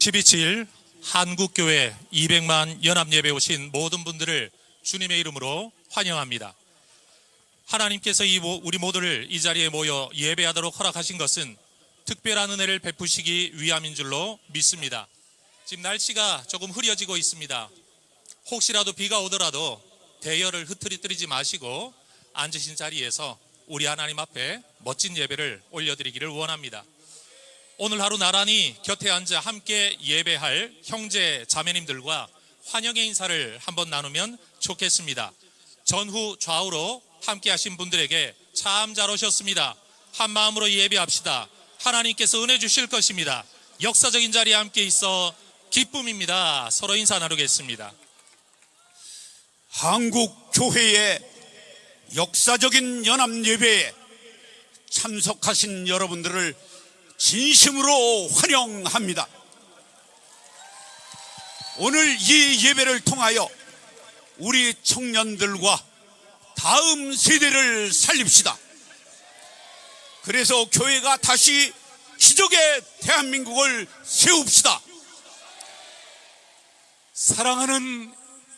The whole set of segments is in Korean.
12칠 한국교회 200만 연합예배 오신 모든 분들을 주님의 이름으로 환영합니다. 하나님께서 우리 모두를 이 자리에 모여 예배하도록 허락하신 것은 특별한 은혜를 베푸시기 위함인 줄로 믿습니다. 지금 날씨가 조금 흐려지고 있습니다. 혹시라도 비가 오더라도 대열을 흐트러뜨리지 마시고 앉으신 자리에서 우리 하나님 앞에 멋진 예배를 올려드리기를 원합니다. 오늘 하루 나란히 곁에 앉아 함께 예배할 형제 자매님들과 환영의 인사를 한번 나누면 좋겠습니다. 전후 좌우로 함께 하신 분들에게 참 잘 오셨습니다. 한 마음으로 예배합시다. 하나님께서 은혜 주실 것입니다. 역사적인 자리에 함께 있어 기쁨입니다. 서로 인사 나누겠습니다. 한국 교회의 역사적인 연합 예배에 참석하신 여러분들을 진심으로 환영합니다. 오늘 이 예배를 통하여 우리 청년들과 다음 세대를 살립시다. 그래서 교회가 다시 기적의 대한민국을 세웁시다. 사랑하는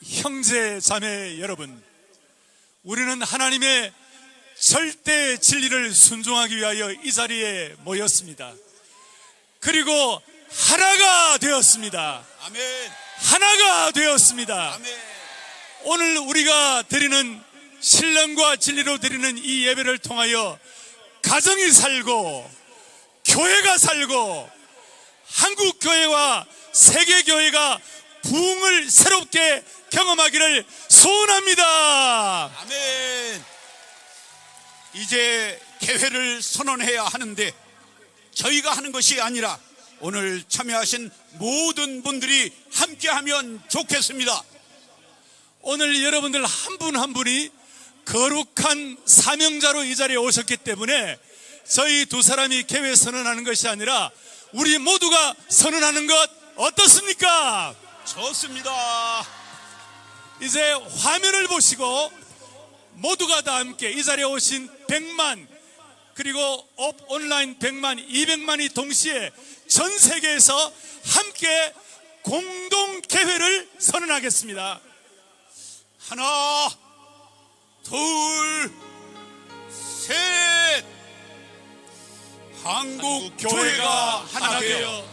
형제 자매 여러분, 우리는 하나님의 절대 진리를 순종하기 위하여 이 자리에 모였습니다. 그리고 하나가 되었습니다. 아멘. 하나가 되었습니다. 아멘. 오늘 우리가 드리는 신령과 진리로 드리는 이 예배를 통하여 가정이 살고 교회가 살고 한국교회와 세계교회가 부흥을 새롭게 경험하기를 소원합니다. 아멘. 이제 개회를 선언해야 하는데 저희가 하는 것이 아니라 오늘 참여하신 모든 분들이 함께하면 좋겠습니다. 오늘 여러분들 한 분 한 분이 거룩한 사명자로 이 자리에 오셨기 때문에 저희 두 사람이 개회 선언하는 것이 아니라 우리 모두가 선언하는 것 어떻습니까? 좋습니다. 이제 화면을 보시고 모두가 다 함께 이 자리에 오신 100만 그리고 온라인 100만 200만이 동시에 전 세계에서 함께 공동 개회를 선언하겠습니다. 하나, 둘, 셋. 한국 교회가 하나 되어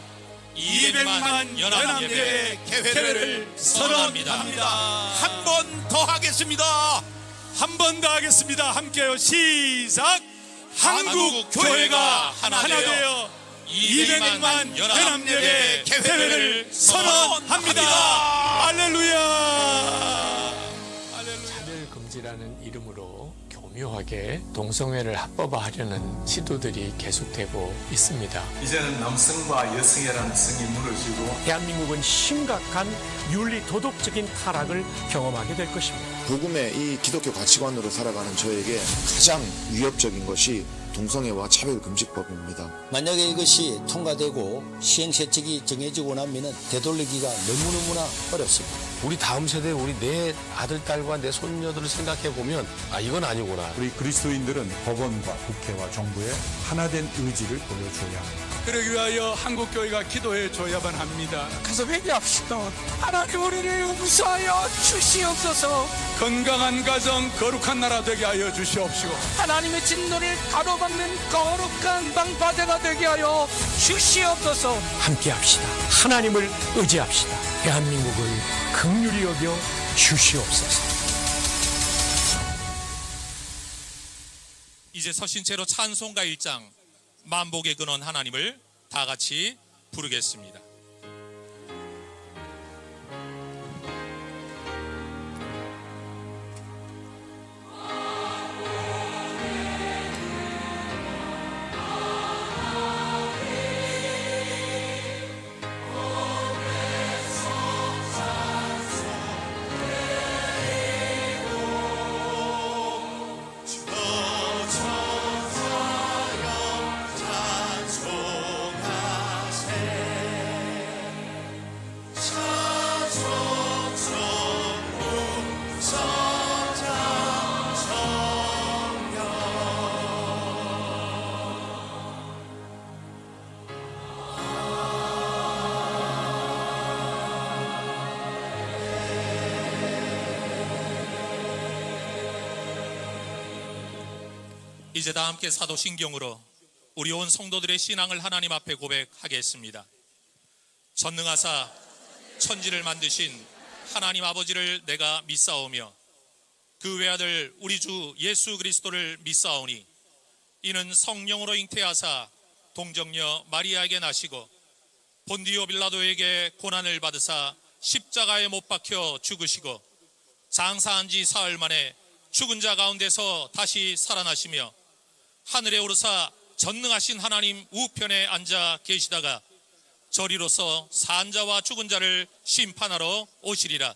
200만 연합예배 개회를 선언합니다. 한 번 더 하겠습니다. 한 번 더 하겠습니다. 함께요. 시작. 한국 교회가 하나 되어 200만 연합예배 개회를 선언합니다. 할렐루야. 차별금지라는 이름으로 교묘하게 동성애를 합법화하려는 시도들이 계속되고 있습니다. 이제는 남성과 여성이라는 성이 무너지고 대한민국은 심각한 윤리 도덕적인 타락을 경험하게 될 것입니다. 복음의 이 기독교 가치관으로 살아가는 저에게 가장 위협적인 것이 동성애와 차별금지법입니다. 만약에 이것이 통과되고 시행세칙이 정해지고 나면 되돌리기가 너무너무나 어렵습니다. 우리 다음 세대, 우리 내 아들, 딸과 내 손녀들을 생각해 보면 이건 아니구나. 우리 그리스도인들은 법원과 국회와 정부의 하나된 의지를 보여줘야 합니다. 그러기 위하여 한국교회가 기도해 줘야만 합니다. 가서 회개합시다. 하나님 우리를 용서하여 주시옵소서. 건강한 가정 거룩한 나라 되게 하여 주시옵시고 하나님의 진노를 가로막는 거룩한 방파제가 되게 하여 주시옵소서. 함께합시다. 하나님을 의지합시다. 대한민국을 긍휼히 여겨 주시옵소서. 이제 서신체로 찬송가 1장 만복의 근원 하나님을 다 같이 부르겠습니다. 천사여 찬송하세 이제 다 함께 사도신경으로 우리 온 성도들의 신앙을 하나님 앞에 고백하겠습니다. 전능하사 천지를 만드신 하나님 아버지를 내가 믿사오며 그 외아들 우리 주 예수 그리스도를 믿사오니 이는 성령으로 잉태하사 동정녀 마리아에게 나시고 본디오 빌라도에게 고난을 받으사 십자가에 못 박혀 죽으시고 장사한 지 사흘 만에 죽은 자 가운데서 다시 살아나시며 하늘에 오르사 전능하신 하나님 우편에 앉아 계시다가 저리로서 산 자와 죽은 자를 심판하러 오시리라.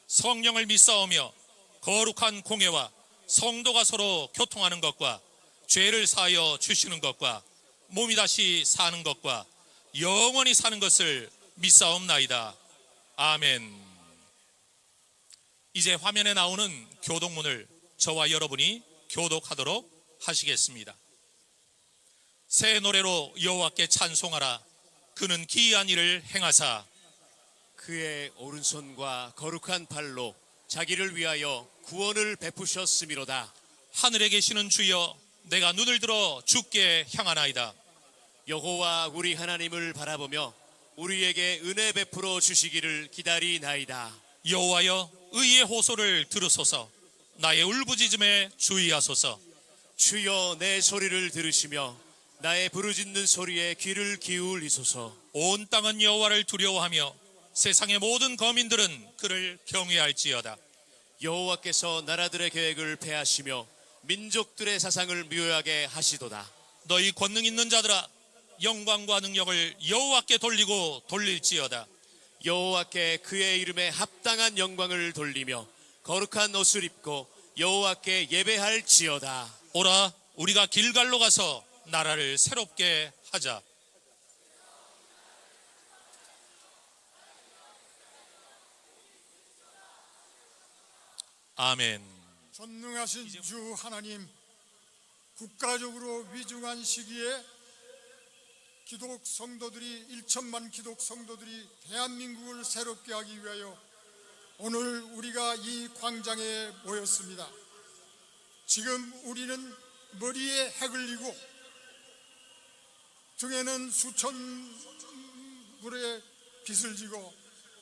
성령을 믿사오며 거룩한 공회와 성도가 서로 교통하는 것과 죄를 사하여 주시는 것과 몸이 다시 사는 것과 영원히 사는 것을 믿사옵나이다. 아멘. 이제 화면에 나오는 교독문을 저와 여러분이 교독하도록 하시겠습니다. 새 노래로 여호와께 찬송하라. 그는 기이한 일을 행하사 그의 오른손과 거룩한 발로 자기를 위하여 구원을 베푸셨음이로다. 하늘에 계시는 주여, 내가 눈을 들어 주께 향하나이다. 여호와 우리 하나님을 바라보며 우리에게 은혜 베풀어 주시기를 기다리나이다. 여호와여, 의의 호소를 들으소서. 나의 울부짖음에 주의하소서. 주여, 내 소리를 들으시며 나의 부르짖는 소리에 귀를 기울이소서. 온 땅은 여호와를 두려워하며 세상의 모든 거민들은 그를 경외할지어다. 여호와께서 나라들의 계획을 폐하시며 민족들의 사상을 묘하게 하시도다. 너희 권능 있는 자들아, 영광과 능력을 여호와께 돌리고 돌릴지어다. 여호와께 그의 이름에 합당한 영광을 돌리며 거룩한 옷을 입고 여호와께 예배할지어다. 오라, 우리가 길갈로 가서 나라를 새롭게 하자. 아멘. 전능하신 주 하나님, 국가적으로 위중한 시기에 기독 성도들이 1천만 기독 성도들이 대한민국을 새롭게 하기 위하여 오늘 우리가 이 광장에 모였습니다. 지금 우리는 머리에 핵을 이고 등에는 수천 불의 빚을 지고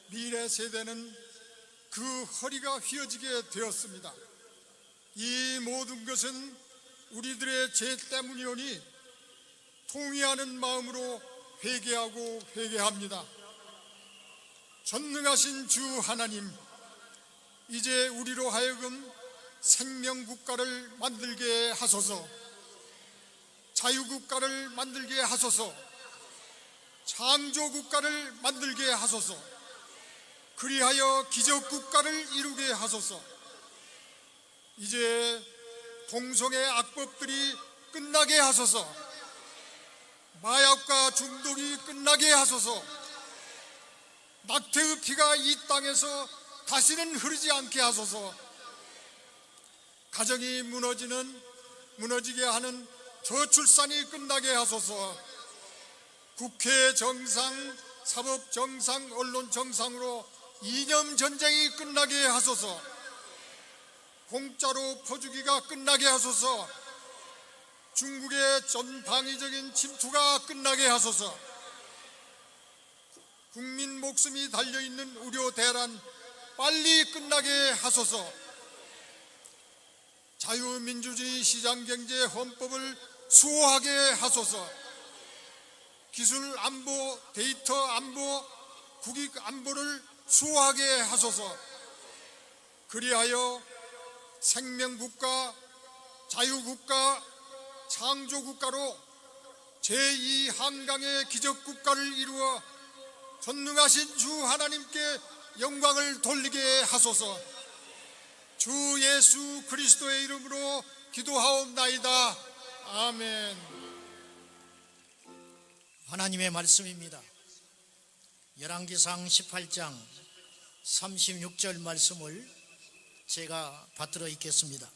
미래 세대는 그 허리가 휘어지게 되었습니다. 이 모든 것은 우리들의 죄 때문이오니 통회하는 마음으로 회개하고 회개합니다. 전능하신 주 하나님, 이제 우리로 하여금 생명국가를 만들게 하소서. 자유국가를 만들게 하소서. 창조국가를 만들게 하소서. 그리하여 기적국가를 이루게 하소서. 이제 동성애 악법들이 끝나게 하소서. 마약과 중독이 끝나게 하소서. 낙태의 피가 이 땅에서 다시는 흐르지 않게 하소서. 가정이 무너지게 하는 저출산이 끝나게 하소서. 국회 정상, 사법 정상, 언론 정상으로 이념 전쟁이 끝나게 하소서. 공짜로 퍼주기가 끝나게 하소서. 중국의 전방위적인 침투가 끝나게 하소서. 국민 목숨이 달려있는 의료 대란 빨리 끝나게 하소서. 자유민주주의 시장경제 헌법을 수호하게 하소서. 기술 안보, 데이터 안보, 국익 안보를 수호하게 하소서. 그리하여 생명국가, 자유국가, 창조국가로 제2한강의 기적국가를 이루어 전능하신 주 하나님께 영광을 돌리게 하소서. 주 예수 그리스도의 이름으로 기도하옵나이다. 아멘. 하나님의 말씀입니다. 열왕기상 18장 36절 말씀을 제가 받들어 읽겠습니다.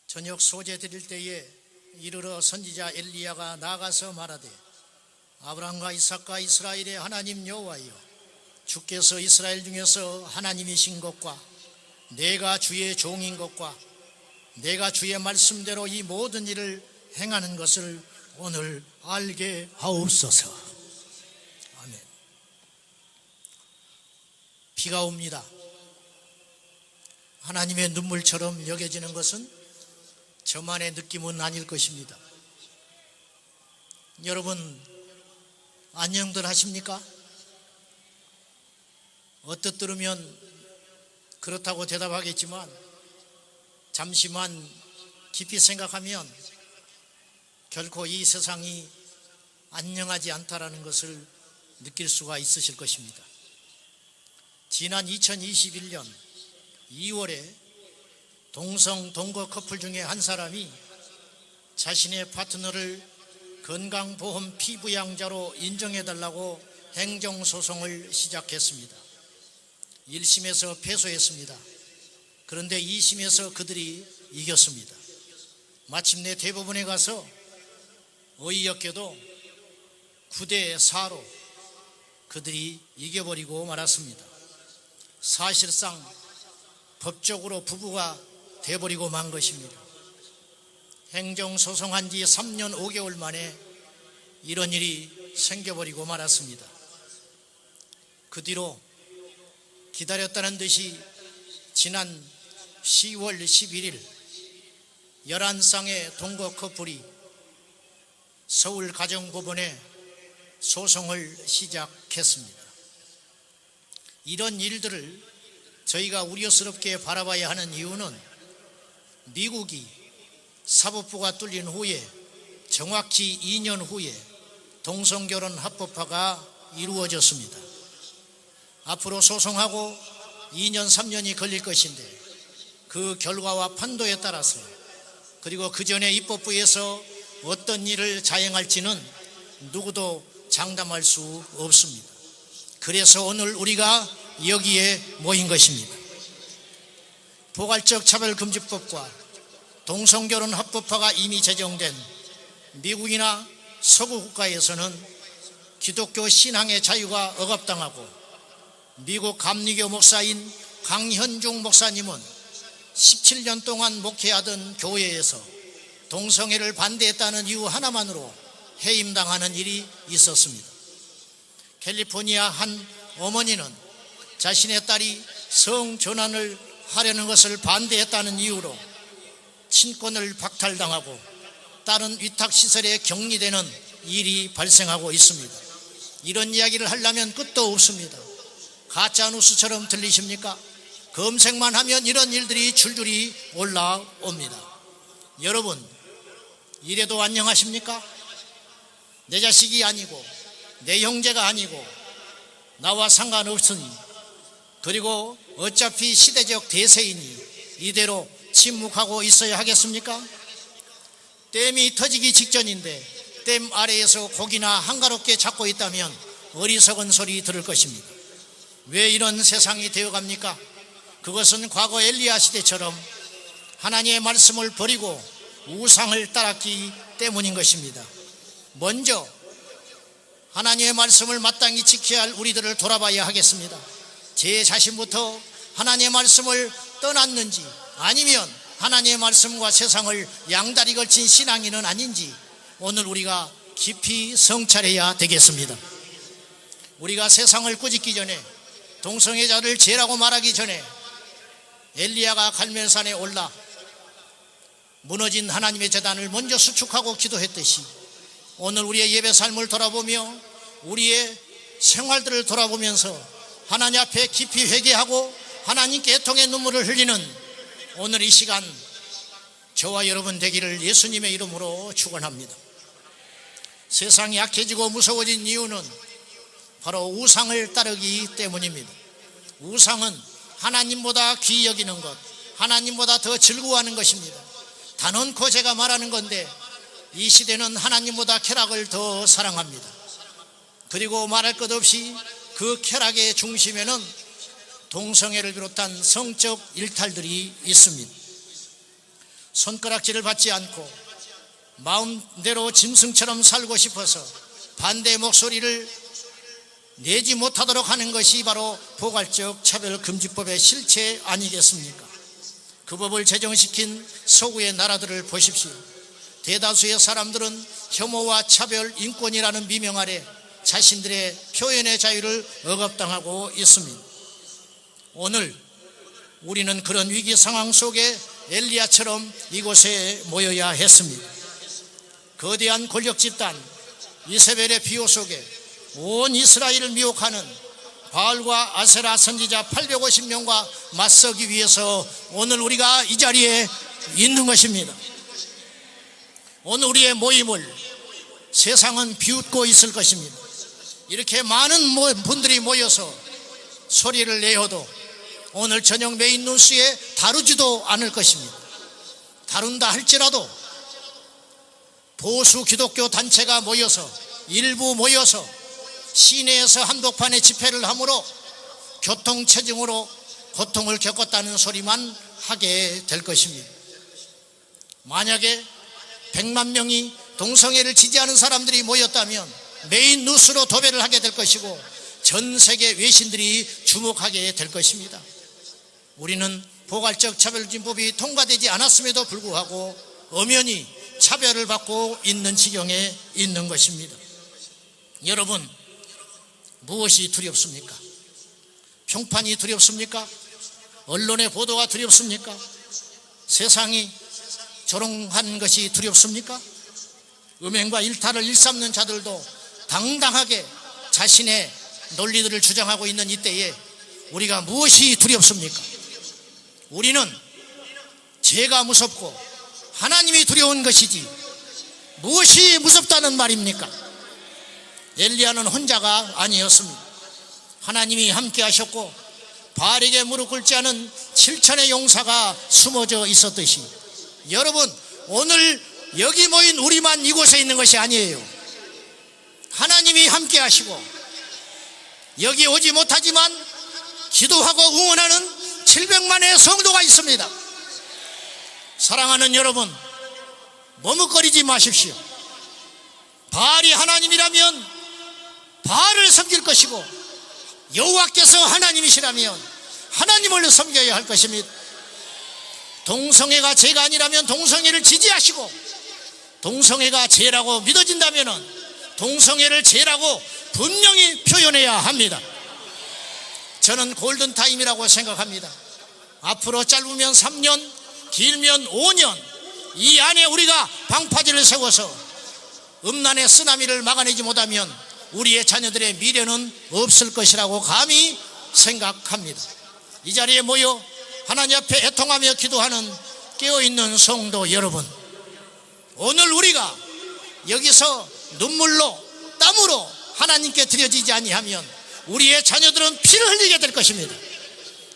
저녁 소재 드릴 때에 이르러 선지자 엘리야가 나가서 말하되, 아브라함과 이삭과 이스라엘의 하나님 여호와여, 주께서 이스라엘 중에서 하나님이신 것과 내가 주의 종인 것과 내가 주의 말씀대로 이 모든 일을 행하는 것을 오늘 알게 하옵소서. 아멘. 비가 옵니다. 하나님의 눈물처럼 여겨지는 것은 저만의 느낌은 아닐 것입니다. 여러분 안녕들 하십니까? 어뜻 들으면 그렇다고 대답하겠지만 잠시만 깊이 생각하면 결코 이 세상이 안녕하지 않다라는 것을 느낄 수가 있으실 것입니다. 지난 2021년 2월에 동거 커플 중에 한 사람이 자신의 파트너를 건강보험 피부양자로 인정해달라고 행정소송을 시작했습니다. 1심에서 패소했습니다. 그런데 2심에서 그들이 이겼습니다. 마침내 대법원에 가서 어이없게도 9대4로 그들이 이겨버리고 말았습니다. 사실상 법적으로 부부가 돼버리고 만 것입니다. 행정소송한 지 3년 5개월 만에 이런 일이 생겨버리고 말았습니다. 그 뒤로 기다렸다는 듯이 지난 10월 11일 11쌍의 동거 커플이 서울가정법원에 소송을 시작했습니다. 이런 일들을 저희가 우려스럽게 바라봐야 하는 이유는 미국이 사법부가 뚫린 후에 정확히 2년 후에 동성결혼 합법화가 이루어졌습니다. 앞으로 소송하고 2년 3년이 걸릴 것인데 그 결과와 판도에 따라서 그리고 그 전에 입법부에서 어떤 일을 자행할지는 누구도 장담할 수 없습니다. 그래서 오늘 우리가 여기에 모인 것입니다. 포괄적 차별금지법과 동성결혼 합법화가 이미 제정된 미국이나 서구 국가에서는 기독교 신앙의 자유가 억압당하고 미국 감리교 목사인 강현중 목사님은 17년 동안 목회하던 교회에서 동성애를 반대했다는 이유 하나만으로 해임당하는 일이 있었습니다. 캘리포니아 한 어머니는 자신의 딸이 성전환을 하려는 것을 반대했다는 이유로 친권을 박탈당하고 딸은 위탁시설에 격리되는 일이 발생하고 있습니다. 이런 이야기를 하려면 끝도 없습니다. 가짜뉴스처럼 들리십니까? 검색만 하면 이런 일들이 줄줄이 올라옵니다. 여러분, 이래도 안녕하십니까? 내 자식이 아니고 내 형제가 아니고 나와 상관없으니 그리고 어차피 시대적 대세이니 이대로 침묵하고 있어야 하겠습니까? 댐이 터지기 직전인데 댐 아래에서 고기나 한가롭게 잡고 있다면 어리석은 소리 들을 것입니다. 왜 이런 세상이 되어갑니까? 그것은 과거 엘리야 시대처럼 하나님의 말씀을 버리고 우상을 따랐기 때문인 것입니다. 먼저 하나님의 말씀을 마땅히 지켜야 할 우리들을 돌아봐야 하겠습니다. 제 자신부터 하나님의 말씀을 떠났는지 아니면 하나님의 말씀과 세상을 양다리 걸친 신앙인은 아닌지 오늘 우리가 깊이 성찰해야 되겠습니다. 우리가 세상을 꾸짖기 전에 동성애자를 죄라고 말하기 전에 엘리야가 갈멜산에 올라 무너진 하나님의 제단을 먼저 수축하고 기도했듯이 오늘 우리의 예배 삶을 돌아보며 우리의 생활들을 돌아보면서 하나님 앞에 깊이 회개하고 하나님께 애통의 눈물을 흘리는 오늘 이 시간 저와 여러분 되기를 예수님의 이름으로 축원합니다. 세상이 약해지고 무서워진 이유는 바로 우상을 따르기 때문입니다. 우상은 하나님보다 귀히 여기는 것, 하나님보다 더 즐거워하는 것입니다. 단언코 제가 말하는 건데 이 시대는 하나님보다 쾌락을 더 사랑합니다. 그리고 말할 것 없이 그 쾌락의 중심에는 동성애를 비롯한 성적 일탈들이 있습니다. 손가락질을 받지 않고 마음대로 짐승처럼 살고 싶어서 반대 목소리를 내지 못하도록 하는 것이 바로 포괄적 차별금지법의 실체 아니겠습니까? 그 법을 제정시킨 서구의 나라들을 보십시오. 대다수의 사람들은 혐오와 차별, 인권이라는 미명 아래 자신들의 표현의 자유를 억압당하고 있습니다. 오늘 우리는 그런 위기 상황 속에 엘리야처럼 이곳에 모여야 했습니다. 거대한 권력 집단 이세벨의 비호 속에 온 이스라엘을 미혹하는 바알과 아세라 선지자 850명과 맞서기 위해서 오늘 우리가 이 자리에 있는 것입니다. 오늘 우리의 모임을 세상은 비웃고 있을 것입니다. 이렇게 많은 분들이 모여서 소리를 내어도 오늘 저녁 메인 뉴스에 다루지도 않을 것입니다. 다룬다 할지라도 보수 기독교 단체가 모여서 일부 모여서 시내에서 한복판에 집회를 하므로 교통체증으로 고통을 겪었다는 소리만 하게 될 것입니다. 만약에 100만 명이 동성애를 지지하는 사람들이 모였다면 메인 뉴스로 도배를 하게 될 것이고 전 세계 외신들이 주목하게 될 것입니다. 우리는 포괄적 차별금지법이 통과되지 않았음에도 불구하고 엄연히 차별을 받고 있는 지경에 있는 것입니다. 여러분, 무엇이 두렵습니까? 평판이 두렵습니까? 언론의 보도가 두렵습니까? 세상이 조롱한 것이 두렵습니까? 음행과 일탈을 일삼는 자들도 당당하게 자신의 논리들을 주장하고 있는 이때에 우리가 무엇이 두렵습니까? 우리는 죄가 무섭고 하나님이 두려운 것이지 무엇이 무섭다는 말입니까? 엘리야는 혼자가 아니었습니다. 하나님이 함께 하셨고 바알에게 무릎 꿇지 않은 7천의 용사가 숨어져 있었듯이 여러분, 오늘 여기 모인 우리만 이곳에 있는 것이 아니에요. 하나님이 함께 하시고 여기 오지 못하지만 기도하고 응원하는 700만의 성도가 있습니다. 사랑하는 여러분, 머뭇거리지 마십시오. 바알이 하나님이라면 바알을 섬길 것이고 여호와께서 하나님이시라면 하나님을 섬겨야 할 것입니다. 동성애가 죄가 아니라면 동성애를 지지하시고 동성애가 죄라고 믿어진다면 동성애를 죄라고 분명히 표현해야 합니다. 저는 골든타임이라고 생각합니다. 앞으로 짧으면 3년, 길면 5년 이 안에 우리가 방파제를 세워서 음란의 쓰나미를 막아내지 못하면 우리의 자녀들의 미래는 없을 것이라고 감히 생각합니다. 이 자리에 모여 하나님 앞에 애통하며 기도하는 깨어있는 성도 여러분, 오늘 우리가 여기서 눈물로 땀으로 하나님께 드려지지 아니하면 우리의 자녀들은 피를 흘리게 될 것입니다.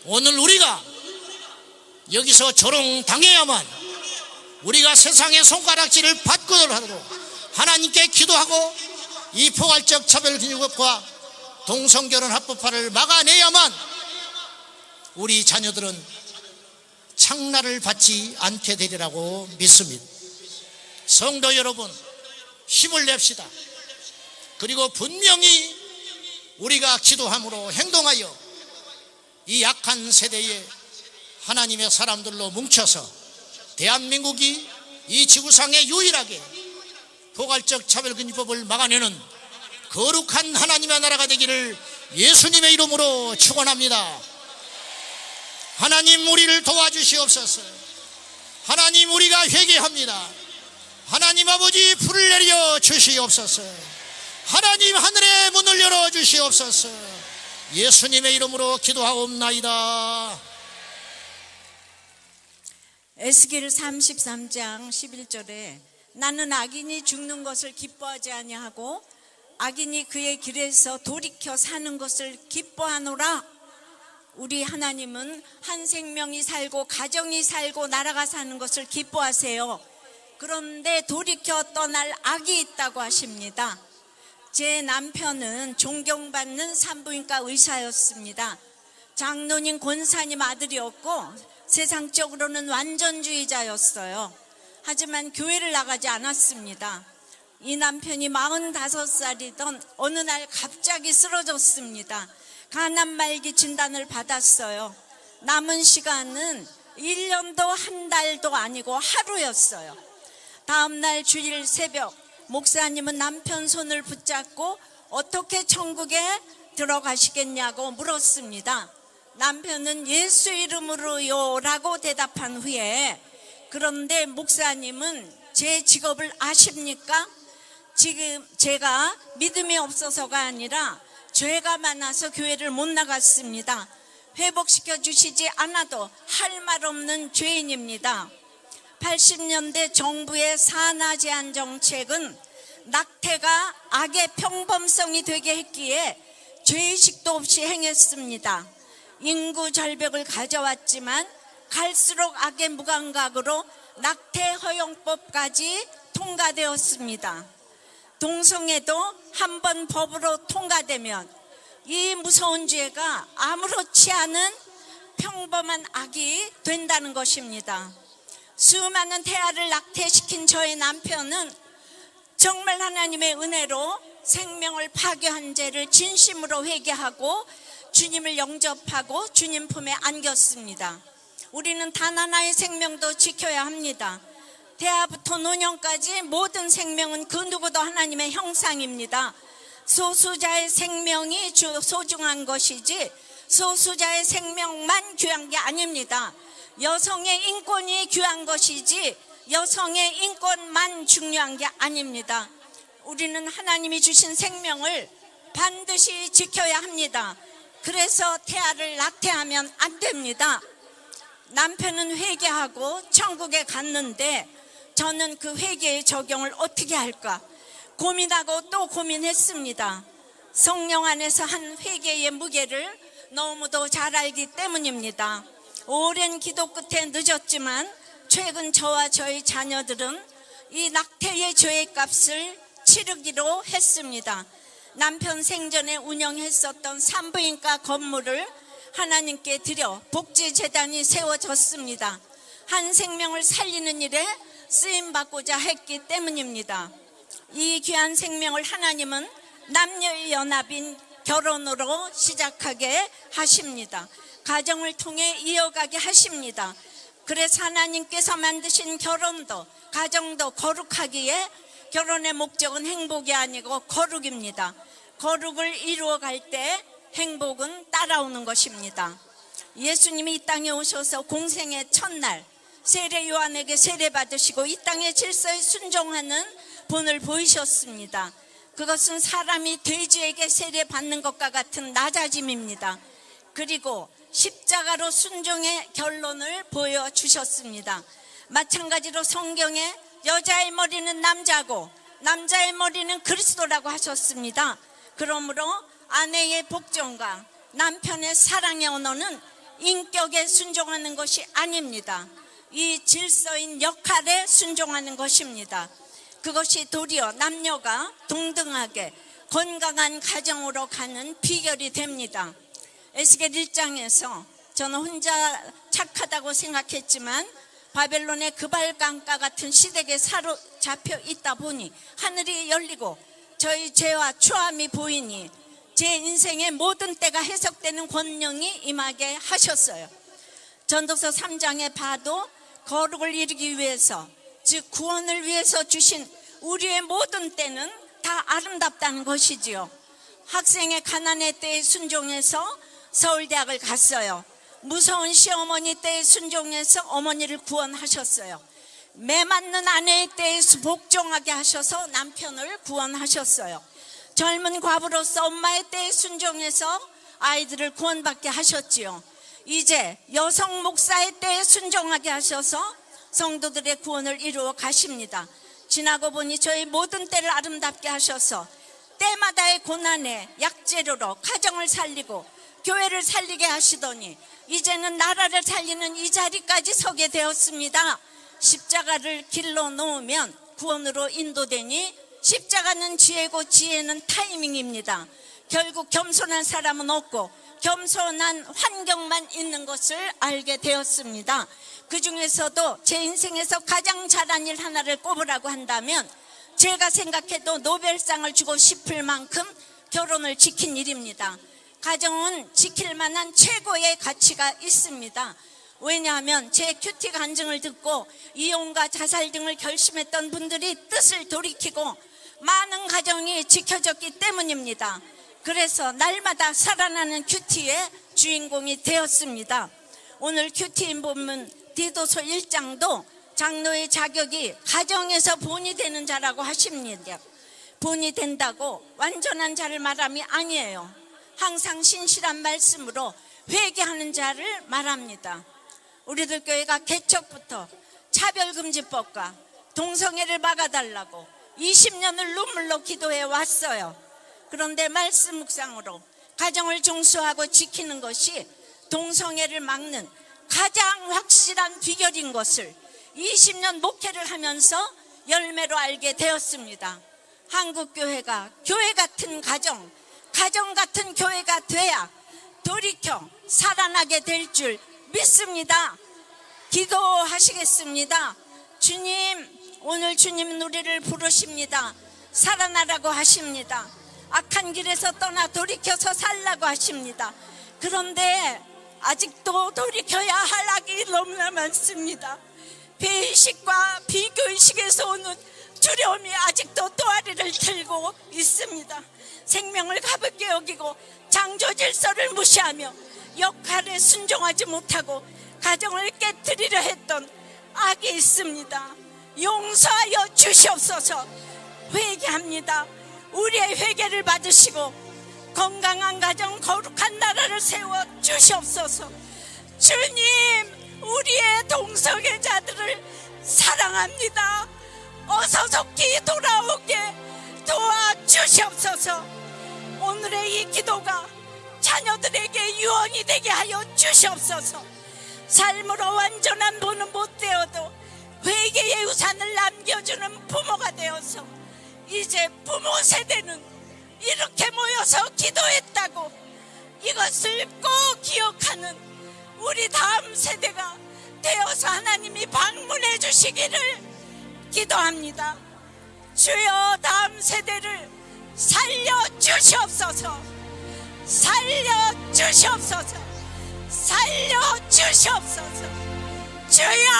오늘 우리가 여기서 조롱당해야만 우리가 세상의 손가락질을 받고라도 하나님께 기도하고 이 포괄적 차별금지법과 동성결혼 합법화를 막아내야만 우리 자녀들은 창날을 받지 않게 되리라고 믿습니다. 성도 여러분, 힘을 냅시다. 그리고 분명히 우리가 기도함으로 행동하여 이 약한 세대에 하나님의 사람들로 뭉쳐서 대한민국이 이 지구상에 유일하게 포괄적 차별금지법을 막아내는 거룩한 하나님의 나라가 되기를 예수님의 이름으로 축원합니다. 하나님, 우리를 도와주시옵소서. 하나님, 우리가 회개합니다. 하나님 아버지, 불을 내려 주시옵소서. 하나님, 하늘의 문을 열어 주시옵소서. 예수님의 이름으로 기도하옵나이다. 에스겔 33장 11절에 나는 악인이 죽는 것을 기뻐하지 아니하고 악인이 그의 길에서 돌이켜 사는 것을 기뻐하노라. 우리 하나님은 한 생명이 살고 가정이 살고 나라가 사는 것을 기뻐하세요. 그런데 돌이켜 떠날 악이 있다고 하십니다. 제 남편은 존경받는 산부인과 의사였습니다. 장로님 권사님 아들이었고 세상적으로는 완전주의자였어요. 하지만 교회를 나가지 않았습니다. 이 남편이 45살이던 어느 날 갑자기 쓰러졌습니다. 간암 말기 진단을 받았어요. 남은 시간은 1년도 한 달도 아니고 하루였어요. 다음날 주일 새벽 목사님은 남편 손을 붙잡고 어떻게 천국에 들어가시겠냐고 물었습니다. 남편은 예수 이름으로요 라고 대답한 후에, 그런데 목사님은 제 직업을 아십니까? 지금 제가 믿음이 없어서가 아니라 죄가 많아서 교회를 못 나갔습니다. 회복시켜 주시지 않아도 할 말 없는 죄인입니다. 80년대 정부의 산하 제한 정책은 낙태가 악의 평범성이 되게 했기에 죄의식도 없이 행했습니다. 인구 절벽을 가져왔지만 갈수록 악의 무감각으로 낙태 허용법까지 통과되었습니다. 동성애도 한번 법으로 통과되면 이 무서운 죄가 아무렇지 않은 평범한 악이 된다는 것입니다. 수많은 태아를 낙태시킨 저의 남편은 정말 하나님의 은혜로 생명을 파괴한 죄를 진심으로 회개하고 주님을 영접하고 주님 품에 안겼습니다. 우리는 단 하나의 생명도 지켜야 합니다. 태아부터 노년까지 모든 생명은 그 누구도 하나님의 형상입니다. 소수자의 생명이 소중한 것이지 소수자의 생명만 귀한 게 아닙니다. 여성의 인권이 귀한 것이지 여성의 인권만 중요한 게 아닙니다. 우리는 하나님이 주신 생명을 반드시 지켜야 합니다. 그래서 태아를 낙태하면 안 됩니다. 남편은 회개하고 천국에 갔는데 저는 그 회개의 적용을 어떻게 할까 고민하고 또 고민했습니다. 성령 안에서 한 회개의 무게를 너무도 잘 알기 때문입니다. 오랜 기도 끝에 늦었지만 최근 저와 저희 자녀들은 이 낙태의 죄의 값을 치르기로 했습니다. 남편 생전에 운영했었던 산부인과 건물을 하나님께 드려 복지재단이 세워졌습니다. 한 생명을 살리는 일에 쓰임받고자 했기 때문입니다. 이 귀한 생명을 하나님은 남녀의 연합인 결혼으로 시작하게 하십니다. 가정을 통해 이어가게 하십니다. 그래서 하나님께서 만드신 결혼도 가정도 거룩하기에 결혼의 목적은 행복이 아니고 거룩입니다. 거룩을 이루어갈 때 행복은 따라오는 것입니다. 예수님이 이 땅에 오셔서 공생의 첫날 세례 요한에게 세례 받으시고 이 땅의 질서에 순종하는 본을 보이셨습니다. 그것은 사람이 돼지에게 세례 받는 것과 같은 낮아짐입니다. 그리고 십자가로 순종의 결론을 보여주셨습니다. 마찬가지로 성경에 여자의 머리는 남자고 남자의 머리는 그리스도라고 하셨습니다. 그러므로 아내의 복종과 남편의 사랑의 언어는 인격에 순종하는 것이 아닙니다. 이 질서인 역할에 순종하는 것입니다. 그것이 도리어 남녀가 동등하게 건강한 가정으로 가는 비결이 됩니다. 에스겔 1장에서 저는 혼자 착하다고 생각했지만 바벨론의 그발강가 같은 시댁에 사로잡혀 있다 보니 하늘이 열리고 저희 죄와 추함이 보이니 제 인생의 모든 때가 해석되는 권능이 임하게 하셨어요. 전도서 3장에 봐도 거룩을 이루기 위해서 즉 구원을 위해서 주신 우리의 모든 때는 다 아름답다는 것이지요. 학생의 가난의 때에 순종해서 서울대학을 갔어요. 무서운 시어머니 때에 순종해서 어머니를 구원하셨어요. 매 맞는 아내의 때에 복종하게 하셔서 남편을 구원하셨어요. 젊은 과부로서 엄마의 때에 순종해서 아이들을 구원받게 하셨지요. 이제 여성 목사의 때에 순종하게 하셔서 성도들의 구원을 이루어 가십니다. 지나고 보니 저희 모든 때를 아름답게 하셔서 때마다의 고난에 약재료로 가정을 살리고 교회를 살리게 하시더니 이제는 나라를 살리는 이 자리까지 서게 되었습니다. 십자가를 길러 놓으면 구원으로 인도되니 십자가는 지혜고 지혜는 타이밍입니다. 결국 겸손한 사람은 없고 겸손한 환경만 있는 것을 알게 되었습니다. 그 중에서도 제 인생에서 가장 잘한 일 하나를 꼽으라고 한다면 제가 생각해도 노벨상을 주고 싶을 만큼 결혼을 지킨 일입니다. 가정은 지킬 만한 최고의 가치가 있습니다. 왜냐하면 제 큐티 간증을 듣고 이혼과 자살 등을 결심했던 분들이 뜻을 돌이키고 많은 가정이 지켜졌기 때문입니다. 그래서 날마다 살아나는 큐티의 주인공이 되었습니다. 오늘 큐티인 본문 디도서 1장도 장로의 자격이 가정에서 본이 되는 자라고 하십니다. 본이 된다고 완전한 자를 말함이 아니에요. 항상 신실한 말씀으로 회개하는 자를 말합니다. 우리들 교회가 개척부터 차별금지법과 동성애를 막아달라고 20년을 눈물로 기도해 왔어요. 그런데 말씀 묵상으로 가정을 중수하고 지키는 것이 동성애를 막는 가장 확실한 비결인 것을 20년 목회를 하면서 열매로 알게 되었습니다. 한국교회가 교회 같은 가정 같은 교회가 돼야 돌이켜 살아나게 될 줄 믿습니다. 기도하시겠습니다. 주님, 오늘 주님은 우리를 부르십니다. 살아나라고 하십니다. 악한 길에서 떠나 돌이켜서 살라고 하십니다. 그런데 아직도 돌이켜야 할 악이 너무나 많습니다. 배의식과 비교의식에서 오는 두려움이 아직도 또아리를 들고 있습니다. 생명을 가볍게 여기고 창조 질서를 무시하며 역할에 순종하지 못하고 가정을 깨뜨리려 했던 악이 있습니다. 용서하여 주시옵소서. 회개합니다. 우리의 회개를 받으시고 건강한 가정, 거룩한 나라를 세워 주시옵소서. 주님, 우리의 동성애자들을 사랑합니다. 어서 속히 돌아오게 도와주시옵소서. 오늘의 이 기도가 자녀들에게 유언이 되게 하여 주시옵소서. 삶으로 완전한 부는 못 되어도 회개의 우산을 남겨주는 부모가 되어서 이제 부모 세대는 이렇게 모여서 기도했다고 이것을 꼭 기억하는 우리 다음 세대가 되어서 하나님이 방문해 주시기를 기도합니다. 주여, 다음 세대를 살려주시옵소서. 살려주시옵소서. 살려주시옵소서. 주여,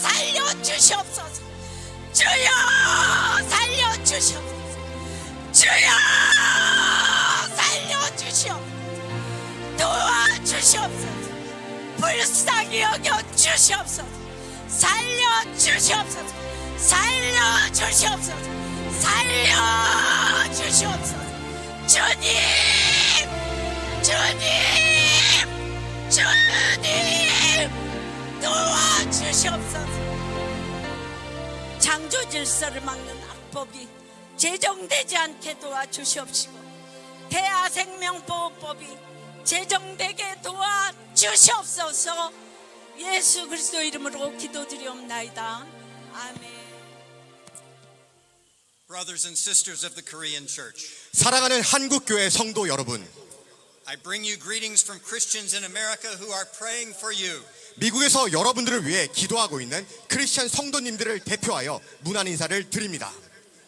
살려주시옵소서. 주여, 살려주시옵소서. 주여, 살려주시옵소서. 도와주시옵소서. 불쌍히 여겨주시옵소서. 살려주시옵소서. 살려주시옵소서. 살려주시옵소서. 주님, 주님, 주님, 도와주시옵소서. 창조 질서를 막는 악법이 제정되지 않게 도와주시옵시고 대하생명보호법이 제정되게 도와주시옵소서. 예수 그리스도 이름으로 기도드리옵나이다. 아멘. Brothers and sisters of the Korean Church, 사랑하는 한국교회 성도 여러분, I bring you greetings from Christians in America who are praying for you. 미국에서 여러분들을 위해 기도하고 있는 크리스천 성도님들을 대표하여 문안 인사를 드립니다.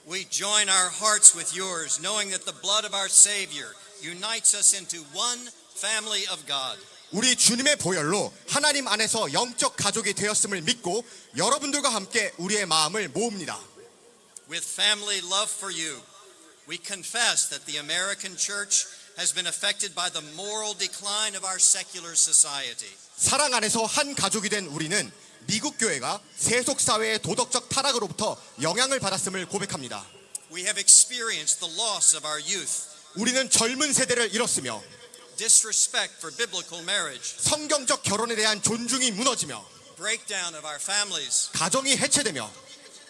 We join our hearts with yours, knowing that the blood of our Savior unites us into one family of God. 우리 주님의 보혈로 하나님 안에서 영적 가족이 되었음을 믿고 여러분들과 함께 우리의 마음을 모읍니다. With family love for you, we confess that the American church has been affected by the moral decline of our secular society. 사랑 안에서 한 가족이 된 우리는 미국 교회가 세속 사회의 도덕적 타락으로부터 영향을 받았음을 고백합니다. We have experienced the loss of our youth. 우리는 젊은 세대를 잃었으며 disrespect for biblical marriage. 성경적 결혼에 대한 존중이 무너지며 breakdown of our families. 가정이 해체되며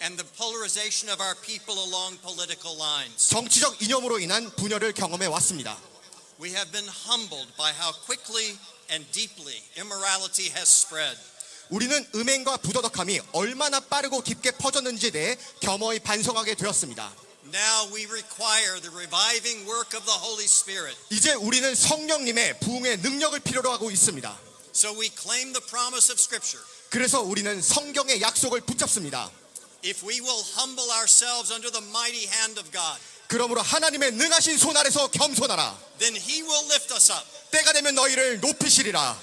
and the polarization of our people along political lines. 정치적 이념으로 인한 분열을 경험해 왔습니다. We have been humbled by how quickly and deeply immorality has spread. 우리는 음행과 부도덕함이 얼마나 빠르고 깊게 퍼졌는지에 대해 겸허히 반성하게 되었습니다. Now we require the reviving work of the Holy Spirit. 이제 우리는 성령님의 부흥의 능력을 필요로 하고 있습니다. So we claim the promise of Scripture. 그래서 우리는 성경의 약속을 붙잡습니다. If we will humble ourselves under the mighty hand of God, 그러므로 하나님의 능하신 손 아래서 겸손하라. then He will lift us up. 때가 되면 너희를 높이시리라.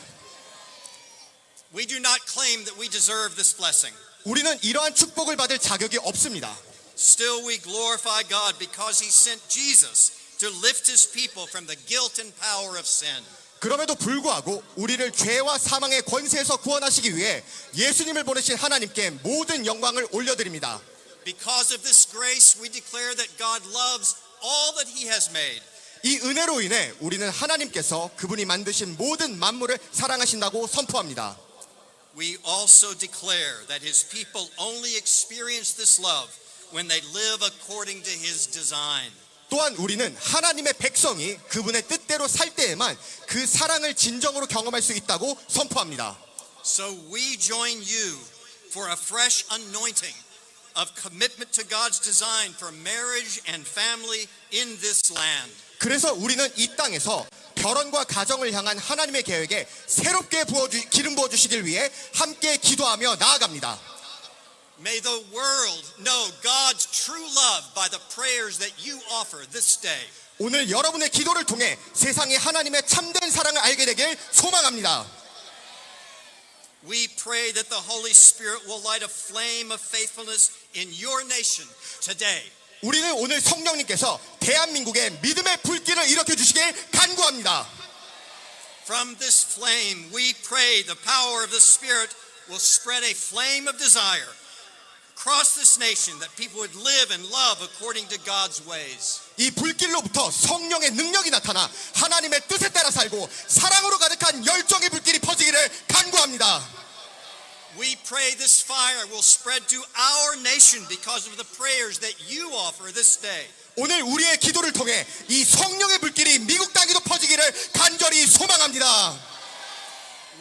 We do not claim that we deserve this blessing. 우리는 이러한 축복을 받을 자격이 없습니다. Still we glorify God because he sent Jesus to lift his people from the guilt and power of sin. 그럼에도 불구하고 우리를 죄와 사망의 권세에서 구원하시기 위해 예수님을 보내신 하나님께 모든 영광을 올려드립니다. Because of this grace, we declare that God loves all that he has made. 이 은혜로 인해 우리는 하나님께서 그분이 만드신 모든 만물을 사랑하신다고 선포합니다. We also declare that his people only experience this love when they live according to his design. 또한 우리는 하나님의 백성이 그분의 뜻대로 살 때에만 그 사랑을 진정으로 경험할 수 있다고 선포합니다. So we join you for a fresh anointing of commitment to God's design for marriage and family in this land. 그래서 우리는 이 땅에서 결혼과 가정을 향한 하나님의 계획에 새롭게 기름 부어주시길 위해 함께 기도하며 나아갑니다. May the world know God's true love by the prayers that you offer this day. 오늘 여러분의 기도를 통해 세상이 하나님의 참된 사랑을 알게 되길 소망합니다. We pray that the Holy Spirit will light a flame of faithfulness in your nation today. 우리는 오늘 성령님께서 대한민국에 믿음의 불길을 일으켜 주시길 간구합니다. From this flame, we pray the power of the Spirit will spread a flame of desire across this nation that people would live and love according to God's ways. 이 불길로부터 성령의 능력이 나타나 하나님의 뜻에 따라 살고 사랑으로 가득한 열정의 불길이 퍼지기를 간구합니다. We pray this fire will spread to our nation because of the prayers that you offer this day. 오늘 우리의 기도를 통해 이 성령의 불길이 미국 땅에도 퍼지기를 간절히 소망합니다.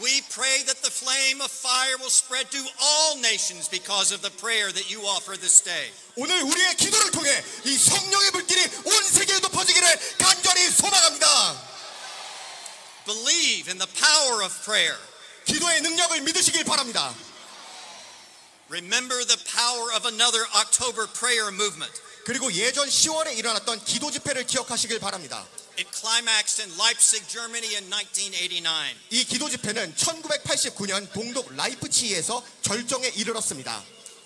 We pray that the flame of fire will spread to all nations because of the prayer that you offer this day. 오늘 우리의 기도를 통해 이 성령의 불길이 온 세계에도 퍼지기를 간절히 소망합니다. Believe in the power of prayer. 기도의 능력을 믿으시길 바랍니다. Remember the power of another October prayer movement. 그리고 예전 10월에 일어났던 기도 집회를 기억하시길 바랍니다. It climaxed in Leipzig, Germany in 1989. 이 기도 집회는 1989년 동독 라이프치히에서 절정에 이르렀습니다.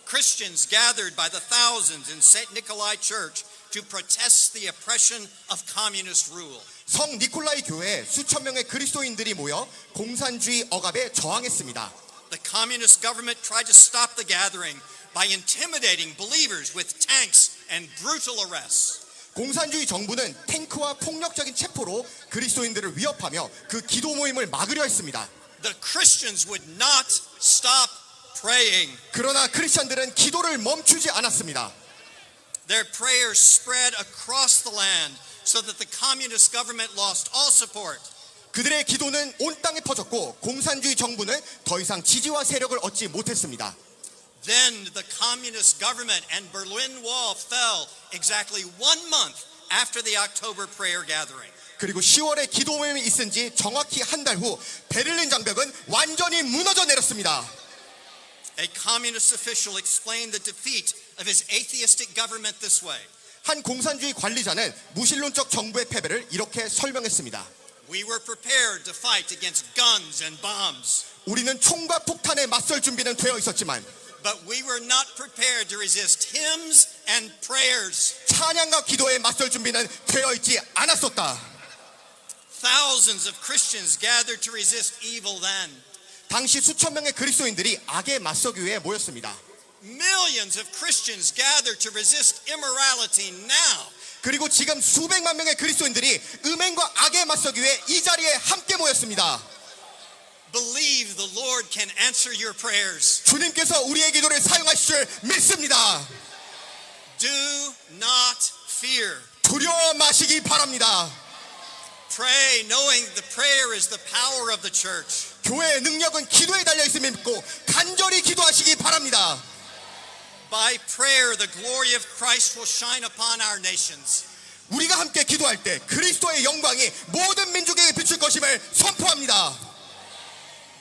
Christians gathered by the thousands in St. Nikolai Church to protest the oppression of communist rule. 성 니콜라이 교회에 수천 명의 그리스도인들이 모여 공산주의 억압에 저항했습니다. The communist government tried to stop the gathering by intimidating believers with tanks and brutal arrests. 공산주의 정부는 탱크와 폭력적인 체포로 그리스도인들을 위협하며 그 기도 모임을 막으려 했습니다. The Christians would not stop praying. 그러나 크리스천들은 기도를 멈추지 않았습니다. Their prayers spread across the land so that the communist government lost all support. 그들의 기도는 온 땅에 퍼졌고 공산주의 정부는 더 이상 지지와 세력을 얻지 못했습니다. Then the communist government and Berlin Wall fell exactly 1 month after the October prayer gathering. 그리고 10월에 기도 모임이 있은 지 정확히 한 달 후 베를린 장벽은 완전히 무너져 내렸습니다. A communist official explained the defeat of his atheistic government this way. 한 공산주의 관리자는 무신론적 정부의 패배를 이렇게 설명했습니다. We were prepared to fight against guns and bombs. 우리는 총과 폭탄에 맞설 준비는 되어 있었지만 But we were not prepared to resist hymns and prayers. 찬양과 기도에 맞설 준비는 되어 있지 않았었다. Thousands of Christians gathered to resist evil then. 당시 수천 명의 그리스도인들이 악에 맞서기 위해 모였습니다. Millions of Christians gathered to resist immorality now. 그리고 지금 수백만 명의 그리스도인들이 음행과 악에 맞서기 위해 이 자리에 함께 모였습니다. Believe the Lord can answer your prayers. 주님께서 우리의 기도를 사용하실 줄 믿습니다. Do not fear. 두려워 마시기 바랍니다. Pray knowing the prayer is the power of the church. 교회의 능력은 기도에 달려 있음을 믿고 간절히 기도하시기 바랍니다. By prayer the glory of Christ will shine upon our nations. 우리가 함께 기도할 때 그리스도의 영광이 모든 민족에게 비출 것임을 선포합니다.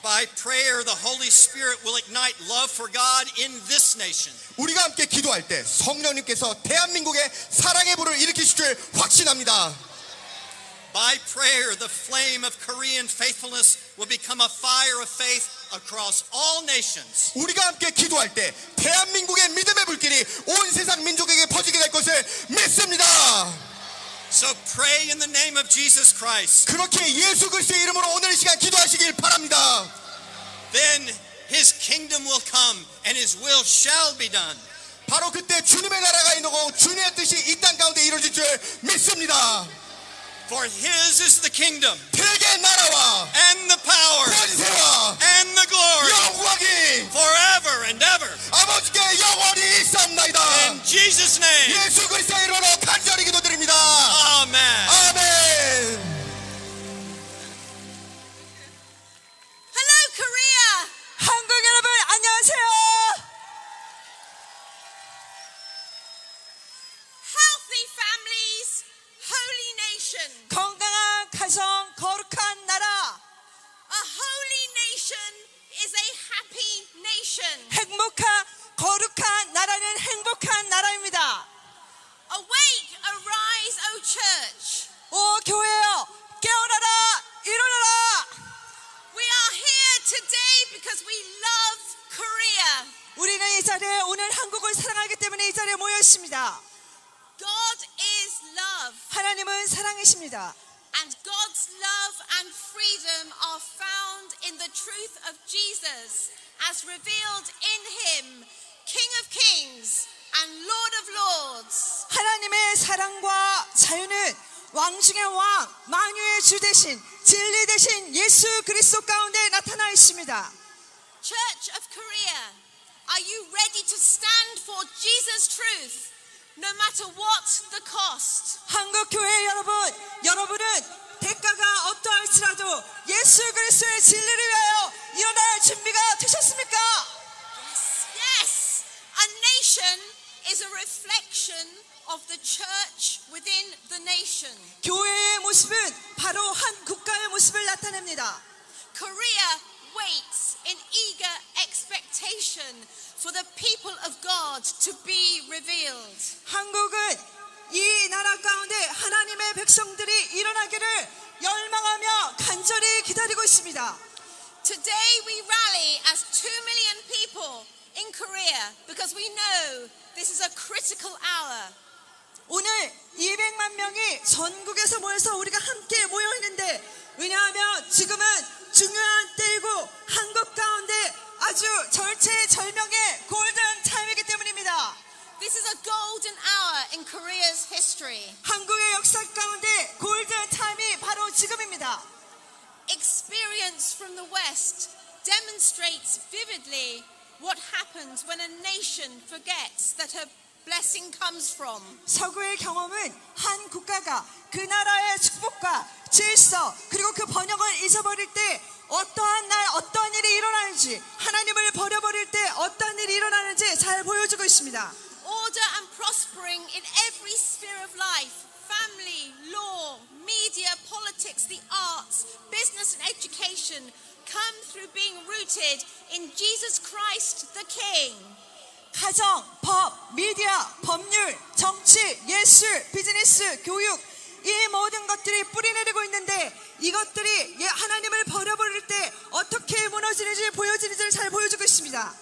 By prayer the Holy Spirit will ignite love for God in this nation. 우리가 함께 기도할 때 성령님께서 대한민국에 사랑의 불을 일으키실 줄 확신합니다. By prayer the flame of Korean faithfulness will become a fire of faith across all nations. 우리가 함께 기도할 때 대한민국의 믿음의 불길이 온 세상 민족에게 퍼지게 될 것을 믿습니다. So pray in the name of Jesus Christ. 그렇게 예수 그리스도의 이름으로 오늘 이 시간 기도하시길 바랍니다. Then his kingdom will come and his will shall be done. 바로 그때 주님의 나라가 임하고 주님의 뜻이 이 땅 가운데 이루어질 줄 믿습니다. For his is the kingdom 그에게 나라와 and the power 권세와 and the glory 영광이 forever and ever. 아버지께 영원히 있사옵나이다. In Jesus' name. 예수 그리스도의 이름으로 간절히 기도드립니다. Amen. 아멘. Hello, Korea. 한국 여러분 안녕하세요. Healthy families, holy nation. 건강한 가정, 거룩한 나라. A holy nation is a happy nation. 행복한 거룩한 나라는 행복한 나라입니다. Awake, arise, O church. 오 교회여, 깨어나라, 일어나라. We are here today because we love Korea. 우리는 이 자리에 오늘 한국을 사랑하기 때문에 이 자리에 모여 있습니다. God is love. 하나님은 사랑이십니다. And God's love and freedom are found in the truth of Jesus as revealed in him, King of Kings and Lord of Lords. 하나님의 사랑과 자유는 왕 중의 왕, 만유의 주 대신 진리 대신 예수 그리스도 가운데 나타나 있습니다. Church of Korea, are you ready to stand for Jesus' truth? No matter what the cost. 한국 교회 여러분, 여러분은 대가가 어떠할지라도 예수 그리스도의 진리를 위하여 일어날 준비가 되셨습니까? Yes. A nation is a reflection of the church within the nation. 교회의 모습은 바로 한 국가의 모습을 나타냅니다. Korea waits in eager expectation for the people of God to be revealed. 한국은 이 나라 가운데 하나님의 백성들이 일어나기를 열망하며 간절히 기다리고 있습니다. Today we rally as 2 million people in Korea because we know this is a critical hour. 오늘 200만 명이 전국에서 모여서 우리가 함께 모여 있는데 왜냐하면 지금은 중요한 때이고 한국 가운데 아주 절체절명의 골든 타임이기 때문입니다. This is a golden hour in Korea's history. 한국의 역사 가운데 골든 타임이 바로 지금입니다. Experience from the West demonstrates vividly what happens when a nation forgets that her blessing comes from. 서구의 경험은 한 국가가 그 나라의 축복과 질서 그리고 그 번영을 잊어버릴 때 어떠한 날 어떠한 일이 일어나는지 하나님을 버려버릴 때 어떠한 일이 일어나는지 잘 보여주고 있습니다. Order and prospering in every sphere of life. Family, law, media, politics, the arts, business and education come through being rooted in Jesus Christ the King. 가정, 법, 미디어, 법률, 정치, 예술, 비즈니스, 교육 이 모든 것들이 뿌리내리고 있는데 이것들이 하나님을 버려버릴 때 어떻게 무너지는지 보여지는지를 잘 보여주고 있습니다.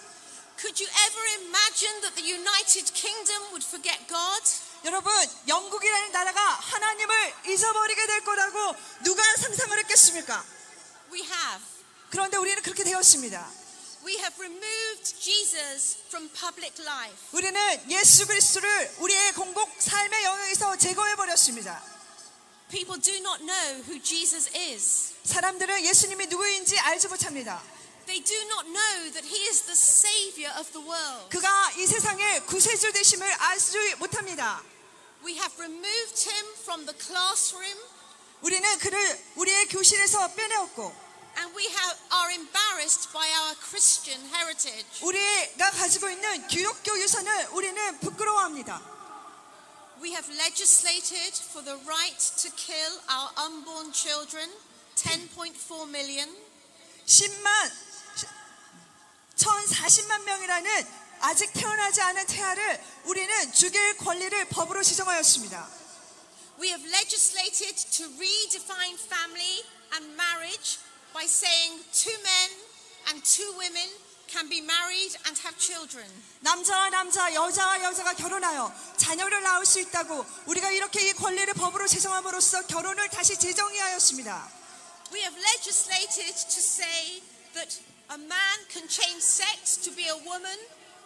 Could you ever imagine that the United Kingdom would forget God? 여러분, 영국이라는 나라가 하나님을 잊어버리게 될 거라고 누가 상상을 했겠습니까? We have. 그런데 우리는 그렇게 되었습니다. We have removed Jesus from public life. 우리는 예수 그리스도를 우리의 공공 삶의 영역에서 제거해 버렸습니다. People do not know who Jesus is. 사람들은 예수님이 누구인지 알지 못합니다. They do not know that he is the savior of the world. 그가 이 세상의 구세주 되심을 알지 못합니다. We have removed him from the classroom. 우리는 그를 우리의 교실에서 빼내었고 And we are embarrassed by our Christian heritage. 우리가 가지고 있는 기독교 유산을 우리는 부끄러워합니다. We have legislated for the right to kill our unborn children, 10.4 million. 1,040만 명이라는 아직 태어나지 않은 태아를 우리는 죽일 권리를 법으로 지정하였습니다. We have legislated to redefine family and marriage by saying 2 men and two women can be married and have children. 남자와 남자, 여자와 여자가 결혼하여 자녀를 낳을 수 있다고 우리가 이렇게 이 권리를 법으로 제정함으로써 결혼을 다시 제정하였습니다. We have legislated to say that a man can change sex to be a woman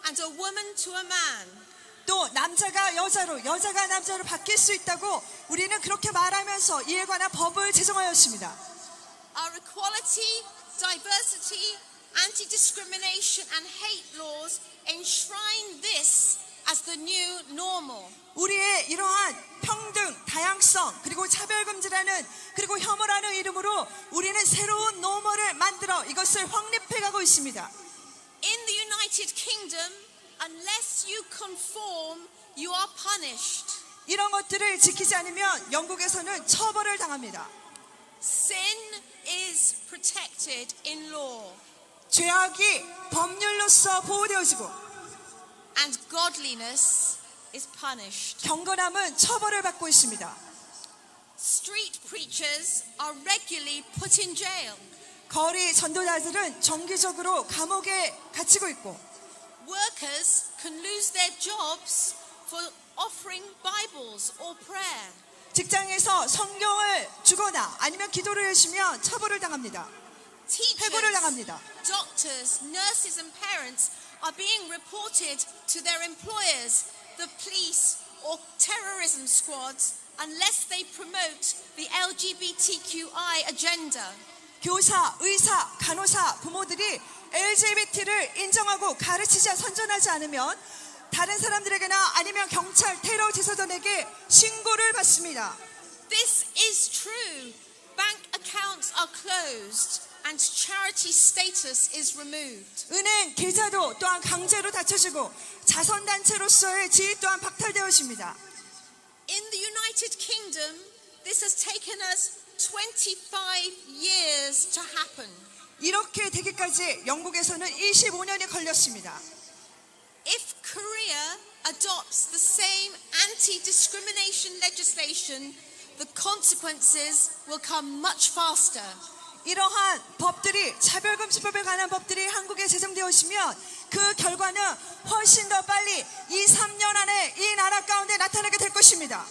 and a woman to a man. 또 남자가 여자로, 여자가 남자로 바뀔 수 있다고 우리는 그렇게 말하면서 이에 관한 법을 제정하였습니다. Our equality, diversity, anti-discrimination and hate laws enshrine this as the new normal. 우리의 이러한 평등, 다양성, 그리고 차별금지라는 그리고 혐오라는 이름으로 우리는 새로운 노멀을 만들어 이것을 확립해가고 있습니다. In the United Kingdom, unless you conform, you are punished. 이런 것들을 지키지 않으면 영국에서는 처벌을 당합니다. Sin is protected in law. 죄악이 법률로서 보호되어지고 And godliness is punished. 경건함은 처벌을 받고 있습니다. Street preachers are regularly put in jail. 거리 전도자들은 정기적으로 감옥에 갇히고 있고 Workers can lose their jobs for offering Bibles or prayer. 직장에서 성경을 주거나 아니면 기도를 해주면 처벌을 당합니다. 해고를 당합니다. Doctors, nurses and parents are being reported to their employers, the police or terrorism squads unless they promote the LGBTQI agenda. 교사, 의사, 간호사, 부모들이 LGBT를 인정하고 가르치지 선전하지 않으면 다른 사람들에게나 아니면 경찰, 테러 제소단에게 신고를 받습니다. This is true. Bank accounts are closed and charity status is removed. 은행 계좌도 또한 강제로 닫혀지고 자선단체로서의 지위 또한 박탈되어집니다. In the United Kingdom, this has taken us 25 years to happen. 이렇게 되기까지 영국에서는 25년이 걸렸습니다. If Korea adopts the same anti-discrimination legislation, the consequences will come much faster. 이러한 법들이 차별금지법에 관한 법들이 한국에 제정되었으면 그 결과는 훨씬 더 빨리 2-3년 안에 이 나라 가운데 나타나게 될 것입니다.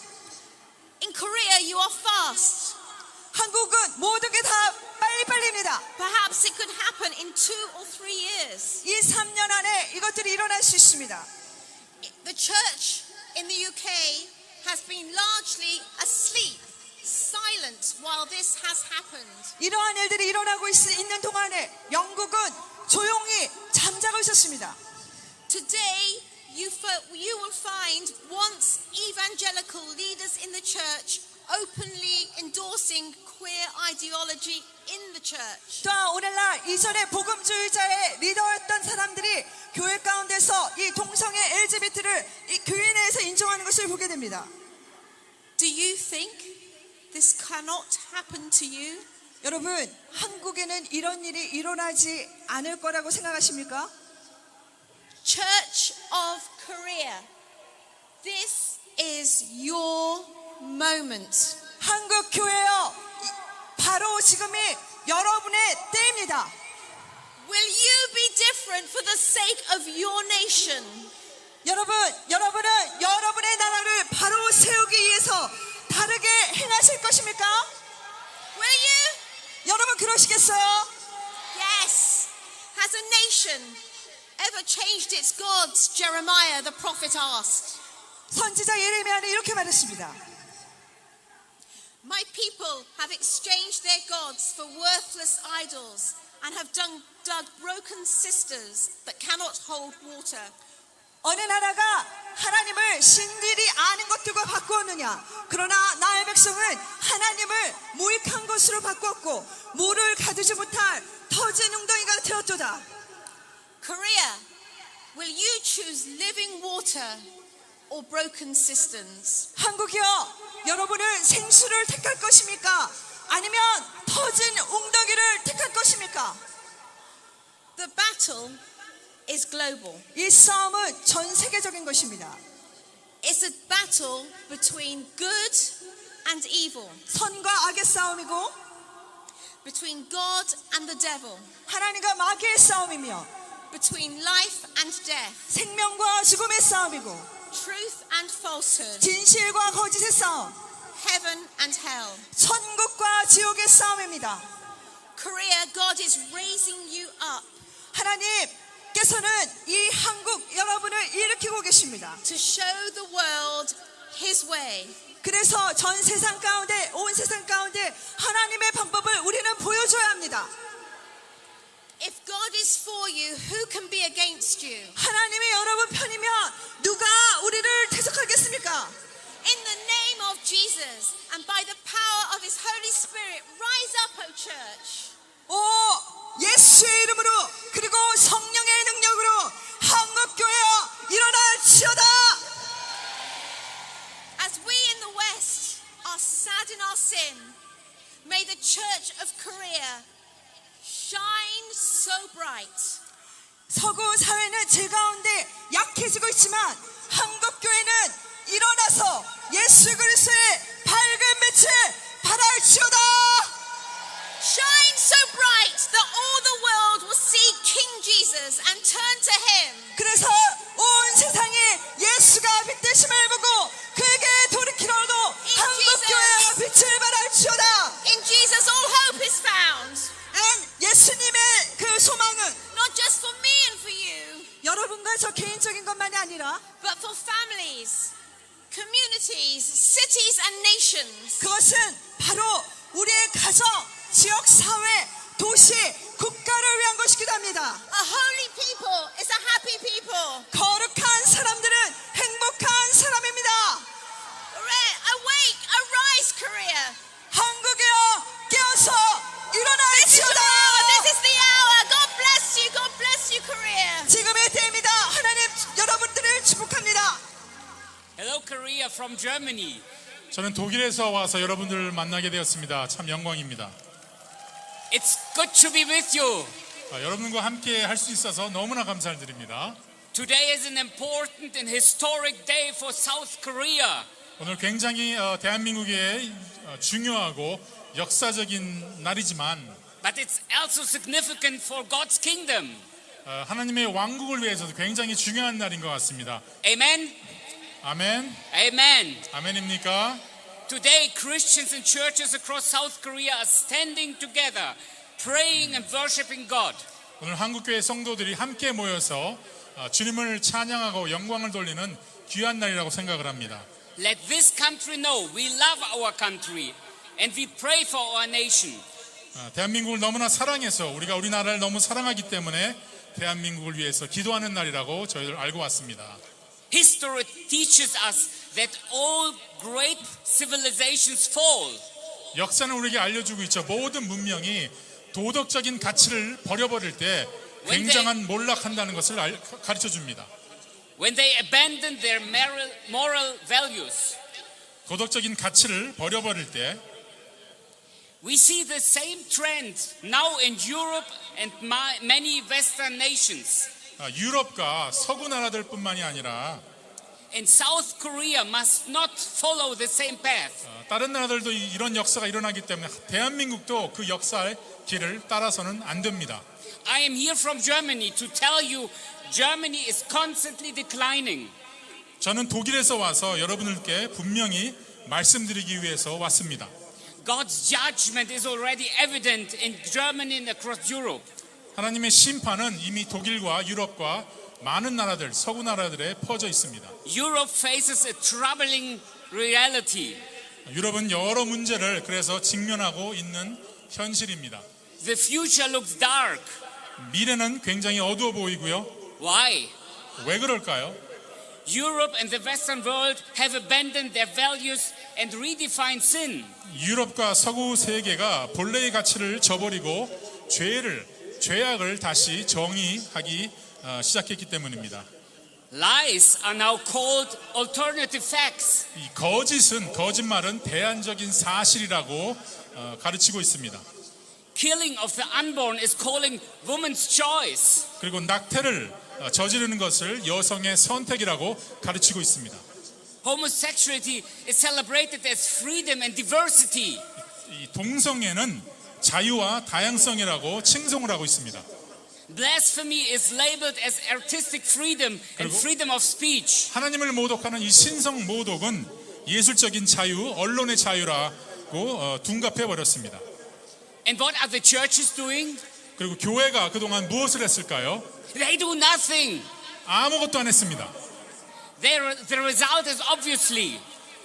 In Korea, you are fast. 한국은 모든 게 다 빨리빨리입니다. Perhaps it could happen in 2 or 3 years. 2-3년 안에 이것들이 일어날 수 있습니다. The church in the UK has been largely asleep, silent while this has happened. 이러한 일들이 일어나고 있는 동안에 영국은 조용히 잠자고 있었습니다. Today, you will find once evangelical leaders in the church openly endorsing queer ideology in the church. 또한 오늘날 이전에 복음주의자의 리더였던 사람들이 교회 가운데서 이 동성애 LGBT를 이 교회 내에서 인정하는 것을 보게 됩니다. Do you think this cannot happen to you? 여러분, 한국에는 이런 일이 일어나지 않을 거라고 생각하십니까? Church of Korea, this is your moment. 한국 교회여, 바로 지금이 여러분의 때입니다. Will you be different for the sake of your nation? 여러분은 여러분의 나라를 바로 세우기 위해서 다르게 행하실 것입니까? Will you? 여러분 그러시겠어요? Yes. Has a nation ever changed its gods? Jeremiah the prophet asked. 선지자 예레미야는 이렇게 말했습니다. My people have exchanged their gods for worthless idols and have dug broken cisterns that cannot hold water. 어느 나라가 하나님을 신들이 아는 것들과 바꾸었느냐? 그러나 나의 백성은 하나님을 무익한 것으로 바꾸었고 물을 가두지 못할 터진 웅덩이가 되었도다. Korea, will you choose living water or broken cisterns? 한국이여, 여러분은 생수를 택할 것입니까? 아니면 터진 웅덩이를 택할 것입니까? The battle is global. 이 싸움은 전 세계적인 것입니다. It's a battle between good and evil. 선과 악의 싸움이고 between God and the devil, 하나님과 마귀의 싸움이며 between life and death, 생명과 죽음의 싸움이고 truth and falsehood, 진실과 거짓의 싸움, heaven and hell. 천국과 지옥의 싸움입니다. Korea, God is raising you up 하나님께서는 이 한국 여러분을 일으키고 계십니다. to show the world His way. 그래서 전 세상 가운데, 온 세상 가운데 하나님의 방법을 우리는 보여줘야 합니다. If God is for you, who can be against you? 하나님이 여러분 편이면 누가 우리를 대적하겠습니까? In the name of Jesus and by the power of His Holy Spirit, rise up, O church. 오 예수의 이름으로 그리고 성령의 능력으로 한국교회여 일어나시오다. As we in the West are sad in our sin, may the Church of Korea shine so bright. 서구 사회는 제 가운데 약해지고 있지만 한국교회는 일어나서 예수 그리스도의 밝은 빛을 발할지어다. Shine so bright that all the world will see King Jesus and turn to Him. 그래서 온 세상이 예수가 빛되심을 보고 그에게 돌이키려도 한국교회가 빛을 발할지어다. In Jesus all hope is found. 예수님의 그 소망은 Not just for me and for you, 여러분과 저 개인적인 것만이 아니라 but for families, communities, cities and nations. 그것은 바로 우리의 가정, 지역, 사회, 도시, 국가를 위한 것이기도 합니다. A holy people is a happy people. 거룩한 사람들은 행복한 사람입니다. Awake, arise, Korea. 한국이여 깨어서 일어나시오다. This is the hour. God bless you. God bless you, Korea. 지금의 때입니다. 하나님 여러분들을 축복합니다. Hello, Korea from Germany. 저는 독일에서 와서 여러분들을 만나게 되었습니다. 참 영광입니다. It's good to be with you. 여러분과 함께 할 수 있어서 너무나 감사를 드립니다. Today is an important and historic day for South Korea. 오늘 굉장히 대한민국의 중요하고 역사적인 날이지만 But it's also significant for God's kingdom. 하나님의 왕국을 위해서도 굉장히 중요한 날인 것 같습니다. Amen. 아멘. Amen. 아멘입니까? Today, Christians and churches across South Korea are standing together, praying and worshiping God. 오늘 한국교회 성도들이 함께 모여서 주님을 찬양하고 영광을 돌리는 귀한 날이라고 생각을 합니다. Let this country know we love our country and we pray for our nation. 대한민국을 너무나 사랑해서 우리가 우리나라를 너무 사랑하기 때문에 대한민국을 위해서 기도하는 날이라고 저희들 알고 왔습니다. History teaches us that all great civilizations fall. 역사는 우리에게 알려주고 있죠. 모든 문명이 도덕적인 가치를 버려버릴 때 굉장한 몰락한다는 것을 가르쳐 줍니다. When they abandon their moral values. 도덕적인 가치를 버려버릴 때 We see the same trend now in Europe and many Western nations. 유럽과 서구 나라들뿐만이 아니라 And South Korea must not follow the same path. 다른 나라들도 이런 역사가 일어나기 때문에 대한민국도 그 역사의 길을 따라서는 안 됩니다. I am here from Germany to tell you Germany is constantly declining. 저는 독일에서 와서 여러분들께 분명히 말씀드리기 위해서 왔습니다. God's judgment is already evident in Germany and across Europe. 하나님의 심판은 이미 독일과 유럽과 많은 나라들, 서구 나라들에 퍼져 있습니다. Europe faces a troubling reality. 유럽은 여러 문제를 그래서 직면하고 있는 현실입니다. The future looks dark. 미래는 굉장히 어두워 보이고요. Why? 왜 그럴까요? Europe and the Western world have abandoned their values and redefined sin. 유럽과 서구 세계가 본래의 가치를 저버리고 죄악을 다시 정의하기 시작했기 때문입니다. Lies are now called alternative facts. 이 거짓말은 대안적인 사실이라고 가르치고 있습니다. Killing of the unborn is calling woman's choice. 그리고 낙태를 저지르는 것을 여성의 선택이라고 가르치고 있습니다. Homosexuality is celebrated as freedom and diversity. 이 동성애는 자유와 다양성이라고 칭송을 하고 있습니다. Blasphemy is labeled as artistic freedom and freedom of speech. 하나님을 모독하는 이 신성 모독은 예술적인 자유, 언론의 자유라고 둔갑해 버렸습니다. And what are the churches doing? 그리고 교회가 그동안 무엇을 했을까요? They do nothing. 아무것도 안 했습니다. The result is obviously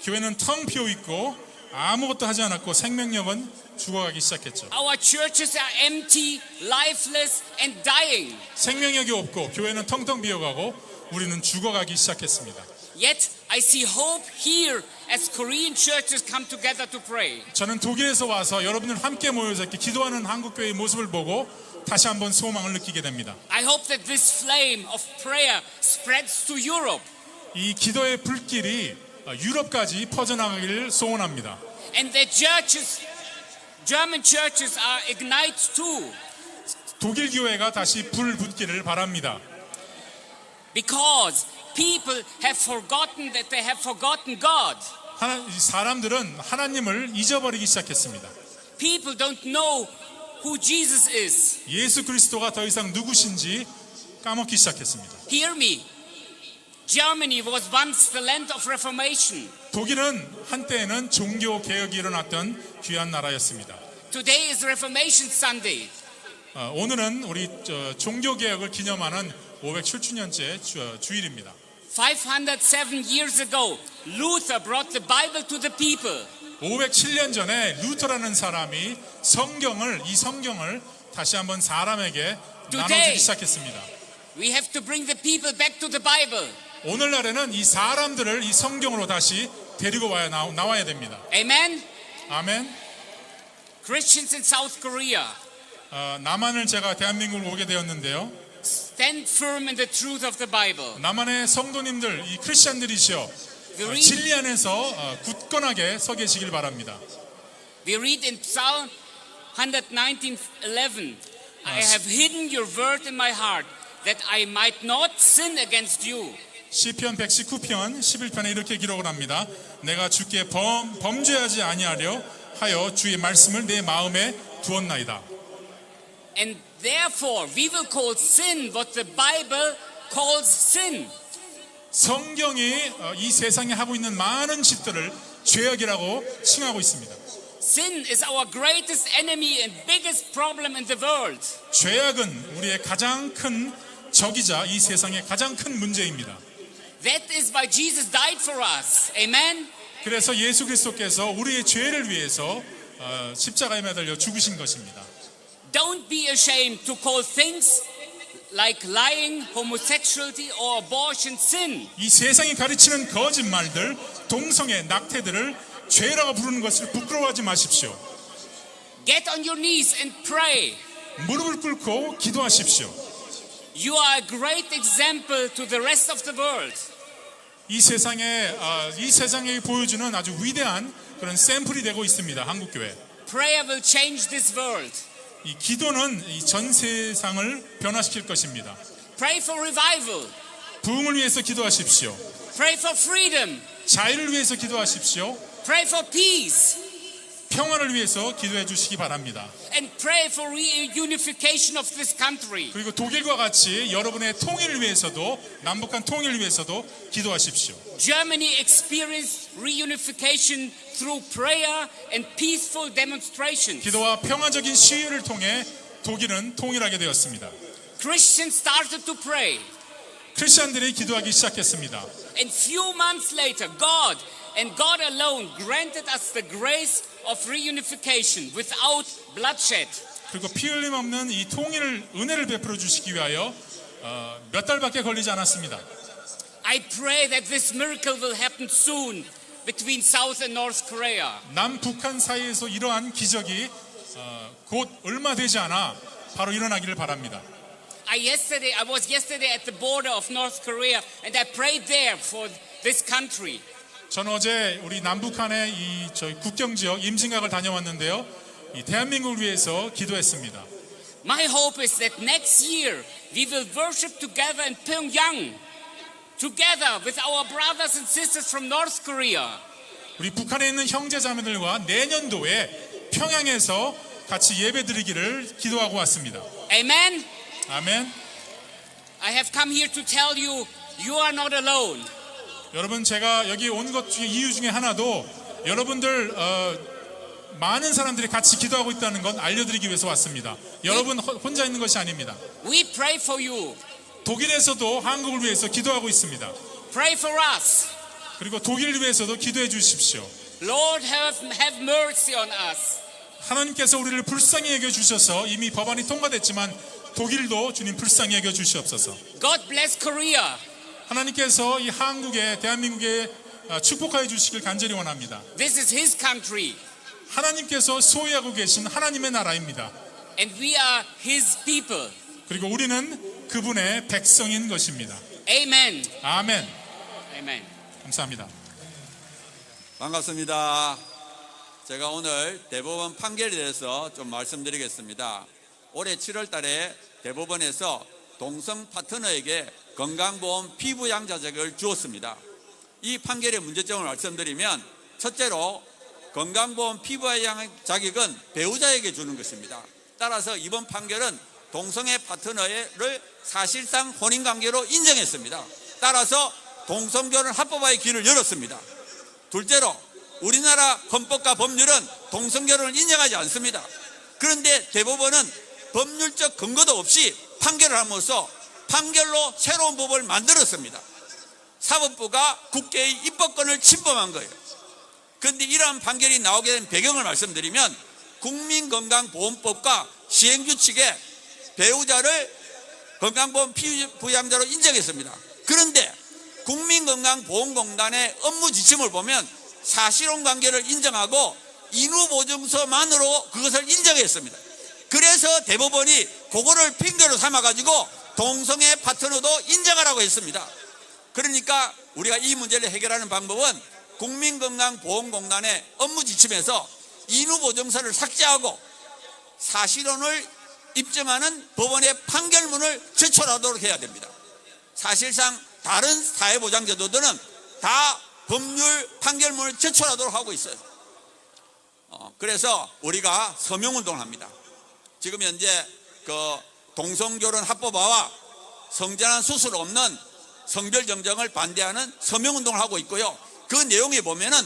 교회는 텅 비어 있고 아무것도 하지 않았고 생명력은 죽어가기 시작했죠. our churches are empty, lifeless and dying. 생명력이 없고 교회는 텅텅 비어가고 우리는 죽어가기 시작했습니다. Yet I see hope here as Korean churches come together to pray. 저는 독일에서 와서 여러분들 함께 모여서 이렇게 기도하는 한국 교회의 모습을 보고 다시 한번 소망을 느끼게 됩니다. I hope that this flame of prayer spreads to Europe. 이 기도의 불길이 유럽까지 퍼져나가기를 소원합니다. And that churches, German churches are ignite too. 독일 교회가 다시 불 붙기를 바랍니다. Because people have forgotten that they have forgotten God. 사람들은 하나님을 잊어버리기 시작했습니다. People don't know who Jesus is. 예수 그리스도가 더 이상 누구신지 까먹기 시작했습니다. Hear me. Germany was once the land of Reformation. 독일은 한때에는 종교 개혁이 일어났던 귀한 나라였습니다. Today is Reformation Sunday. 오늘은 우리 종교 개혁을 기념하는 507주년째 주일입니다. 507 years ago, Luther brought the Bible to the people. 507년 전에 루터라는 사람이 이 성경을 다시 한번 사람에게 나눠주기 시작했습니다. We have to bring the people back to the Bible. 오늘날에는 이 사람들을 이 성경으로 다시 데리고 나와야 됩니다. Amen. 아멘. Christians in South Korea. 남한을 제가 대한민국으로 오게 되었는데요. Stand firm in the truth of the Bible. 남한의 성도님들, 이 크리스천들이시여 진리 안에서 굳건하게 서 계시길 바랍니다. We read in Psalm 119:11, I have hidden your word in my heart that I might not sin against you. 시편 119편 11편에 이렇게 기록을 합니다. 내가 주께 범죄하지 아니하려 하여 주의 말씀을 내 마음에 두었나이다. And therefore we will call sin what the Bible calls sin. 성경이 이 세상에 하고 있는 많은 짓들을 죄악이라고 칭하고 있습니다. Sin is our greatest enemy and biggest problem in the world. 죄악은 우리의 가장 큰 적이자 이 세상의 가장 큰 문제입니다. That is why Jesus died for us. Amen. 그래서 예수 그리스도께서 우리의 죄를 위해서 십자가에 매달려 죽으신 것입니다. Don't be ashamed to call things like lying, homosexuality or abortion sin. 이 세상이 가르치는 거짓말들, 동성애, 낙태들을 죄라고 부르는 것을 부끄러워하지 마십시오. Get on your knees and pray. 무릎을 꿇고 기도하십시오. You are a great example to the rest of the world. 이 세상에 보여주는 아주 위대한 그런 샘플이 되고 있습니다. 한국 교회. Prayer will change this world. 이 기도는 이 전 세상을 변화시킬 것입니다. Pray for revival. 부흥을 위해서 기도하십시오. Pray for freedom. 자유를 위해서 기도하십시오. Pray for peace. 평화를 위해서 기도해 주시기 바랍니다. And pray for reunification of this country. 그리고 독일과 같이 여러분의 통일을 위해서도 남북한 통일을 위해서도 기도하십시오. Germany experienced reunification through prayer and peaceful demonstrations. 기도와 평화적인 시위를 통해 독일은 통일하게 되었습니다. Christians started to pray. 크리스천들이 기도하기 시작했습니다. And few months later, God and God alone granted us the grace of reunification without bloodshed. 그리고 피 흘림 없는 이 은혜를 베풀어 주시기 위하여 몇 달밖에 걸리지 않았습니다. I pray that this miracle will happen soon between South and North Korea. 남북한 사이에서 이러한 기적이 곧 얼마 되지 않아 바로 일어나기를 바랍니다. I was yesterday at the border of North Korea and I prayed there for this country. 저는 어제 우리 남북한의 저희 국경 지역 임진각을 다녀왔는데요. 이 대한민국을 위해서 기도했습니다. My hope is that next year we will worship together in Pyongyang, together with our brothers and sisters from North Korea. 우리 북한에 있는 형제자매들과 내년도에 평양에서 같이 예배 드리기를 기도하고 왔습니다. Amen. 아멘. I have come here to tell you, you are not alone. 여러분, 제가 여기 온 것 중에 이유 중에 하나도 여러분들 많은 사람들이 같이 기도하고 있다는 건 알려드리기 위해서 왔습니다. 여러분 혼자 있는 것이 아닙니다. We pray for you. 독일에서도 한국을 위해서 기도하고 있습니다. Pray for us. 그리고 독일을 위해서도 기도해 주십시오. Lord, have mercy on us. 하나님께서 우리를 불쌍히 여겨 주셔서 이미 법안이 통과됐지만 독일도 주님 불쌍히 여겨 주시옵소서. God bless Korea. 하나님께서 이 한국에 대한민국에 축복하여 주시길 간절히 원합니다. This is His country. 하나님께서 소유하고 계신 하나님의 나라입니다. And we are His people. 그리고 우리는 그분의 백성인 것입니다. Amen. 아멘. Amen. 감사합니다. 반갑습니다. 제가 오늘 대법원 판결에 대해서 좀 말씀드리겠습니다. 올해 7월 달에 대법원에서 동성 파트너에게 건강보험 피부양자 자격을 주었습니다. 이 판결의 문제점을 말씀드리면, 첫째로 건강보험 피부양 자격은 배우자에게 주는 것입니다. 따라서 이번 판결은 동성애 파트너를 사실상 혼인관계로 인정했습니다. 따라서 동성결혼 합법화의 길을 열었습니다. 둘째로 우리나라 헌법과 법률은 동성결혼을 인정하지 않습니다. 그런데 대법원은 법률적 근거도 없이 판결을 함으로써 판결로 새로운 법을 만들었습니다. 사법부가 국회의 입법권을 침범한 거예요. 그런데 이러한 판결이 나오게 된 배경을 말씀드리면, 국민건강보험법과 시행규칙에 배우자를 건강보험 피부양자로 인정했습니다. 그런데 국민건강보험공단의 업무 지침을 보면 사실혼 관계를 인정하고 인후보증서만으로 그것을 인정했습니다. 그래서 대법원이 그거를 핑계로 삼아가지고 동성애 파트너도 인정하라고 했습니다. 그러니까 우리가 이 문제를 해결하는 방법은 국민건강보험공단의 업무 지침에서 인후보증서를 삭제하고 사실혼을 입증하는 법원의 판결문을 제출하도록 해야 됩니다. 사실상 다른 사회보장제도들은 다 법률 판결문을 제출하도록 하고 있어요. 그래서 우리가 서명운동을 합니다. 지금 현재 동성결혼 합법화와 성전환 수술 없는 성별정정을 반대하는 서명운동을 하고 있고요. 그 내용에 보면은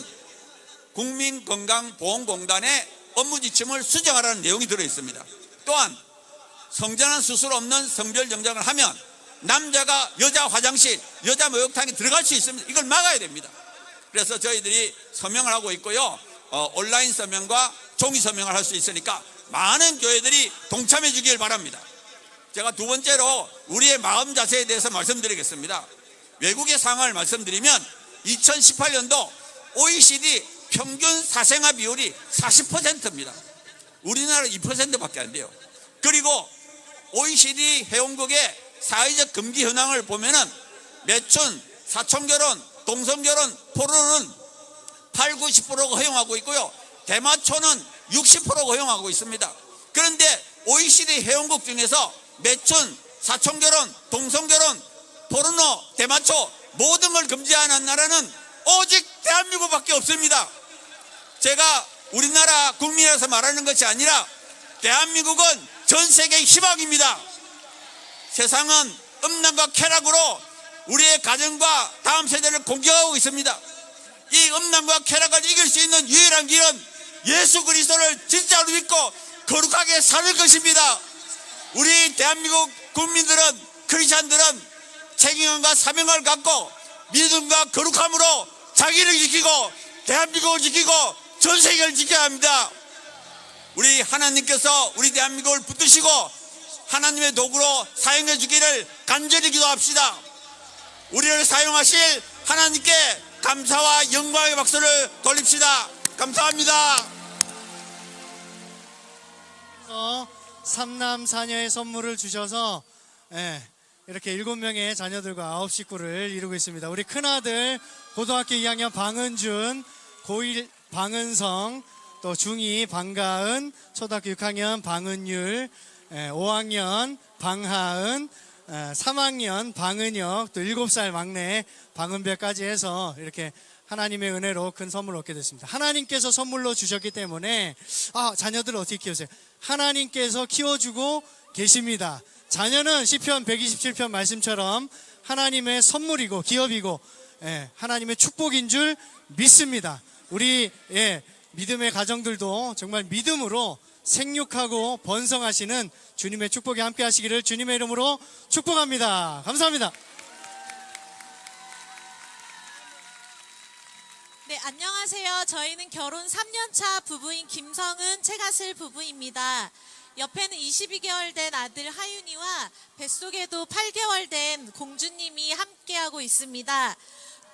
국민건강보험공단의 업무지침을 수정하라는 내용이 들어있습니다. 또한 성전환 수술 없는 성별정정을 하면 남자가 여자 화장실, 여자 목욕탕에 들어갈 수 있습니다. 이걸 막아야 됩니다. 그래서 저희들이 서명을 하고 있고요. 온라인 서명과 종이 서명을 할 수 있으니까 많은 교회들이 동참해 주길 바랍니다. 제가 두 번째로 우리의 마음 자세에 대해서 말씀드리겠습니다. 외국의 상황을 말씀드리면 2018년도 OECD 평균 사생아 비율이 40%입니다. 우리나라 2%밖에 안 돼요. 그리고 OECD 회원국의 사회적 금기 현황을 보면은 매춘, 사촌결혼, 동성결혼, 포로는 8, 90%가 허용하고 있고요. 대마초는 60%가 허용하고 있습니다. 그런데 OECD 회원국 중에서 매춘, 사촌결혼, 동성결혼, 포르노, 대마초 모든 걸 금지하는 나라는 오직 대한민국밖에 없습니다. 제가 우리나라 국민이라서 말하는 것이 아니라 대한민국은 전 세계의 희망입니다. 세상은 음란과 쾌락으로 우리의 가정과 다음 세대를 공격하고 있습니다. 이 음란과 쾌락을 이길 수 있는 유일한 길은 예수 그리스도를 진짜로 믿고 거룩하게 사는 것입니다. 우리 대한민국 국민들은, 크리스찬들은 책임감과 사명을 갖고 믿음과 거룩함으로 자기를 지키고 대한민국을 지키고 전 세계를 지켜야 합니다. 우리 하나님께서 우리 대한민국을 붙드시고 하나님의 도구로 사용해 주기를 간절히 기도합시다. 우리를 사용하실 하나님께 감사와 영광의 박수를 돌립시다. 감사합니다. 삼남 사녀의 선물을 주셔서 이렇게 7명의 자녀들과 9식구를 이루고 있습니다. 우리 큰아들 고등학교 2학년 방은준, 고1 방은성, 또 중2 방가은, 초등학교 6학년 방은율, 5학년 방하은, 3학년 방은혁, 또 7살 막내 방은별까지 해서 이렇게 하나님의 은혜로 큰 선물을 얻게 됐습니다. 하나님께서 선물로 주셨기 때문에 자녀들을 어떻게 키우세요? 하나님께서 키워주고 계십니다. 자녀는 시편 127편 말씀처럼 하나님의 선물이고 기업이고 하나님의 축복인 줄 믿습니다. 우리 믿음의 가정들도 정말 믿음으로 생육하고 번성하시는 주님의 축복이 함께 하시기를 주님의 이름으로 축복합니다. 감사합니다. 네, 안녕하세요. 저희는 결혼 3년차 부부인 김성은, 최가슬 부부입니다. 옆에는 22개월 된 아들 하윤이와 뱃속에도 8개월 된 공주님이 함께하고 있습니다.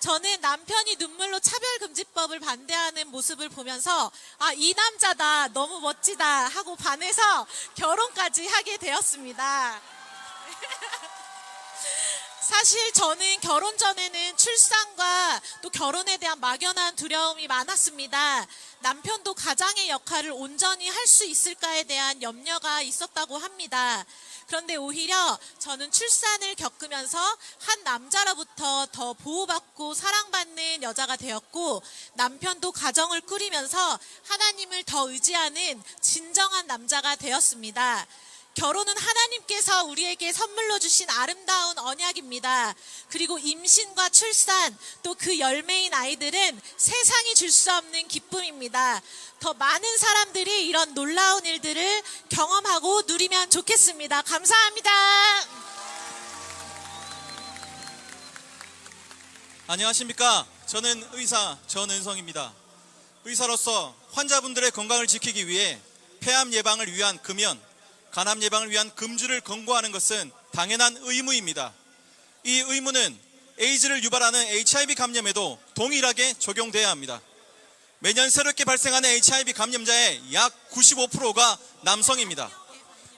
저는 남편이 눈물로 차별금지법을 반대하는 모습을 보면서 이 남자다, 너무 멋지다 하고 반해서 결혼까지 하게 되었습니다. 사실 저는 결혼 전에는 출산과 또 결혼에 대한 막연한 두려움이 많았습니다. 남편도 가장의 역할을 온전히 할 수 있을까에 대한 염려가 있었다고 합니다. 그런데 오히려 저는 출산을 겪으면서 한 남자로부터 더 보호받고 사랑받는 여자가 되었고, 남편도 가정을 꾸리면서 하나님을 더 의지하는 진정한 남자가 되었습니다. 결혼은 하나님께서 우리에게 선물로 주신 아름다운 언약입니다. 그리고 임신과 출산, 또 그 열매인 아이들은 세상이 줄 수 없는 기쁨입니다. 더 많은 사람들이 이런 놀라운 일들을 경험하고 누리면 좋겠습니다. 감사합니다. 안녕하십니까. 저는 의사 전은성입니다. 의사로서 환자분들의 건강을 지키기 위해 폐암 예방을 위한 금연, 간암 예방을 위한 금주를 권고하는 것은 당연한 의무입니다. 이 의무는 에이즈를 유발하는 HIV 감염에도 동일하게 적용돼야 합니다. 매년 새롭게 발생하는 HIV 감염자의 약 95%가 남성입니다.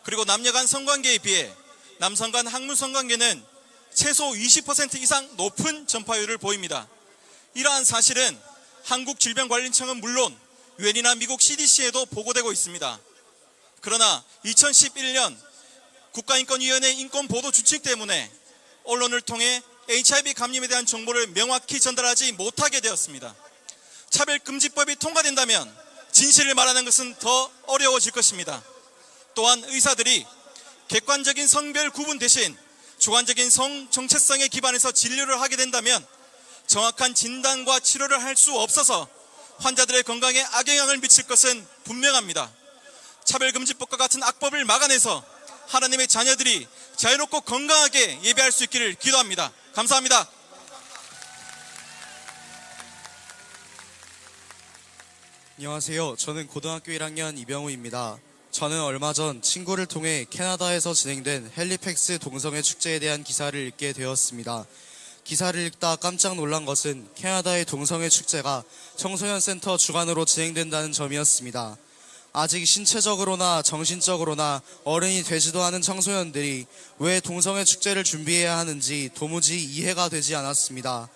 그리고 남녀 간 성관계에 비해 남성 간 학문 성관계는 최소 20% 이상 높은 전파율을 보입니다. 이러한 사실은 한국질병관리청은 물론 유엔이나 미국 CDC에도 보고되고 있습니다. 그러나 2011년 국가인권위원회 인권보도 준칙 때문에 언론을 통해 HIV 감염에 대한 정보를 명확히 전달하지 못하게 되었습니다. 차별금지법이 통과된다면 진실을 말하는 것은 더 어려워질 것입니다. 또한 의사들이 객관적인 성별 구분 대신 주관적인 성 정체성에 기반해서 진료를 하게 된다면 정확한 진단과 치료를 할 수 없어서 환자들의 건강에 악영향을 미칠 것은 분명합니다. 차별금지법과 같은 악법을 막아내서 하나님의 자녀들이 자유롭고 건강하게 예배할 수 있기를 기도합니다. 감사합니다. 안녕하세요. 저는 고등학교 1학년 이병우입니다. 저는 얼마 전 친구를 통해 캐나다에서 진행된 헬리팩스 동성애 축제에 대한 기사를 읽게 되었습니다. 기사를 읽다 깜짝 놀란 것은 캐나다의 동성애 축제가 청소년 센터 주관으로 진행된다는 점이었습니다. 아직 신체적으로나 정신적으로나 어른이 되지도 않은 청소년들이 왜 동성애 축제를 준비해야 하는지 도무지 이해가 되지 않았습니다.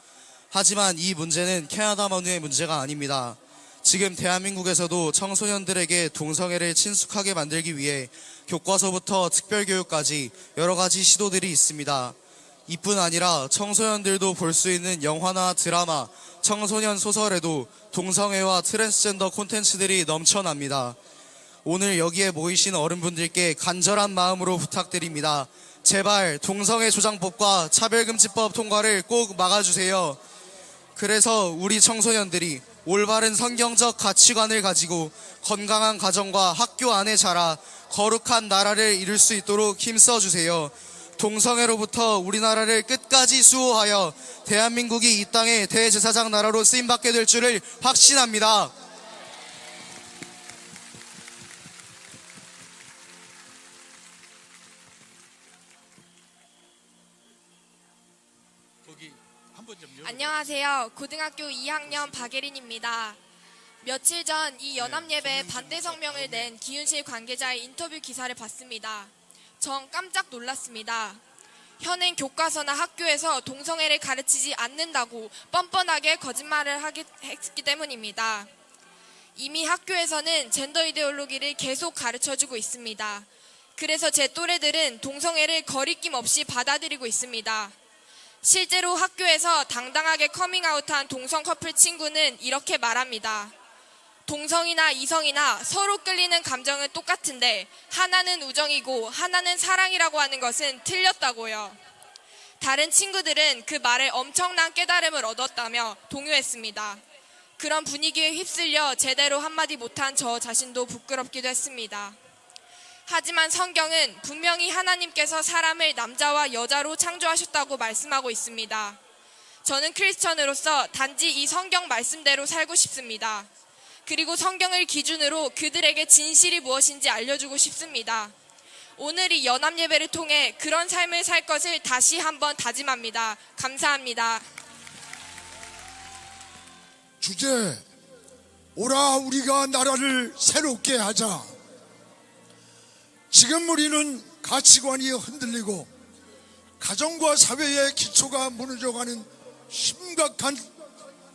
하지만 이 문제는 캐나다만의 문제가 아닙니다. 지금 대한민국에서도 청소년들에게 동성애를 친숙하게 만들기 위해 교과서부터 특별교육까지 여러 가지 시도들이 있습니다. 이뿐 아니라 청소년들도 볼 수 있는 영화나 드라마, 청소년 소설에도 동성애와 트랜스젠더 콘텐츠들이 넘쳐납니다. 오늘 여기에 모이신 어른분들께 간절한 마음으로 부탁드립니다. 제발 동성애 조장법과 차별금지법 통과를 꼭 막아주세요. 그래서 우리 청소년들이 올바른 성경적 가치관을 가지고 건강한 가정과 학교 안에 자라 거룩한 나라를 이룰 수 있도록 힘써주세요. 동성애로부터 우리나라를 끝까지 수호하여 대한민국이 이 땅의 대제사장 나라로 쓰임받게 될 줄을 확신합니다. 안녕하세요. 고등학교 2학년 박예린입니다. 며칠 전 이 연합예배 반대 성명을 낸 기윤실 관계자의 인터뷰 기사를 봤습니다. 전 깜짝 놀랐습니다. 현행 교과서나 학교에서 동성애를 가르치지 않는다고 뻔뻔하게 거짓말을 했기 때문입니다. 이미 학교에서는 젠더 이데올로기를 계속 가르쳐주고 있습니다. 그래서 제 또래들은 동성애를 거리낌 없이 받아들이고 있습니다. 실제로 학교에서 당당하게 커밍아웃한 동성 커플 친구는 이렇게 말합니다. 동성이나 이성이나 서로 끌리는 감정은 똑같은데 하나는 우정이고 하나는 사랑이라고 하는 것은 틀렸다고요. 다른 친구들은 그 말에 엄청난 깨달음을 얻었다며 동요했습니다. 그런 분위기에 휩쓸려 제대로 한마디 못한 저 자신도 부끄럽기도 했습니다. 하지만 성경은 분명히 하나님께서 사람을 남자와 여자로 창조하셨다고 말씀하고 있습니다. 저는 크리스천으로서 단지 이 성경 말씀대로 살고 싶습니다. 그리고 성경을 기준으로 그들에게 진실이 무엇인지 알려주고 싶습니다. 오늘 이 연합예배를 통해 그런 삶을 살 것을 다시 한번 다짐합니다. 감사합니다. 주제, 오라 우리가 나라를 새롭게 하자. 지금 우리는 가치관이 흔들리고 가정과 사회의 기초가 무너져가는 심각한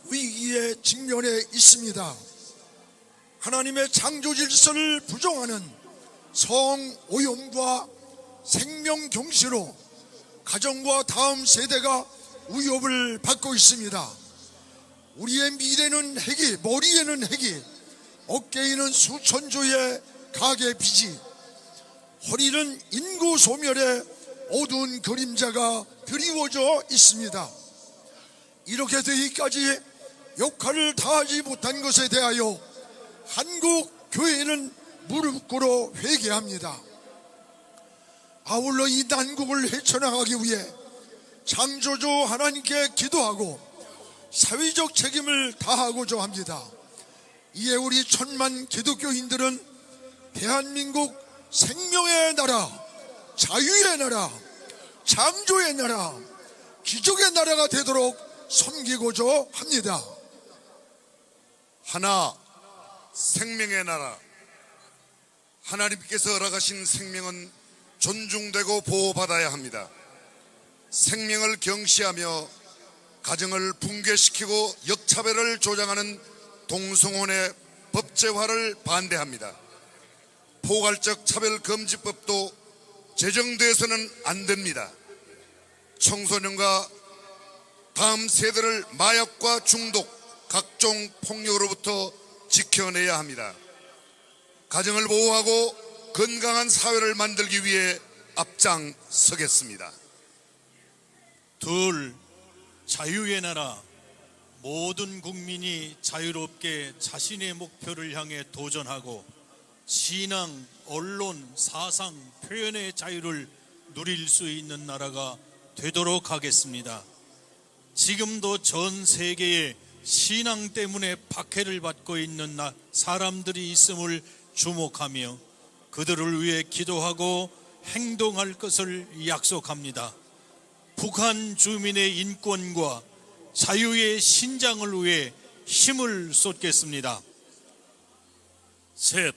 위기에 직면해 있습니다. 하나님의 창조 질서를 부정하는 성오염과 생명경시로 가정과 다음 세대가 위협을 받고 있습니다. 우리의 미래는 핵이, 머리에는 핵이, 어깨에는 수천조의 가계 빚이, 허리는 인구 소멸의 어두운 그림자가 드리워져 있습니다. 이렇게 되기까지 역할을 다하지 못한 것에 대하여 한국 교회는 무릎 꿇어 회개합니다. 아울러 이 난국을 헤쳐나가기 위해 창조주 하나님께 기도하고 사회적 책임을 다하고자 합니다. 이에 우리 천만 기독교인들은 대한민국 생명의 나라, 자유의 나라, 창조의 나라, 기적의 나라가 되도록 섬기고자 합니다. 하나, 생명의 나라. 하나님께서 허락하신 생명은 존중되고 보호받아야 합니다. 생명을 경시하며 가정을 붕괴시키고 역차별을 조장하는 동성혼의 법제화를 반대합니다. 포괄적 차별금지법도 제정돼서는 안 됩니다. 청소년과 다음 세대를 마약과 중독, 각종 폭력으로부터 지켜내야 합니다. 가정을 보호하고 건강한 사회를 만들기 위해 앞장서겠습니다. 둘, 자유의 나라. 모든 국민이 자유롭게 자신의 목표를 향해 도전하고 신앙, 언론, 사상, 표현의 자유를 누릴 수 있는 나라가 되도록 하겠습니다. 지금도 전 세계에 신앙 때문에 박해를 받고 있는 사람들이 있음을 주목하며 그들을 위해 기도하고 행동할 것을 약속합니다. 북한 주민의 인권과 자유의 신장을 위해 힘을 쏟겠습니다. 셋,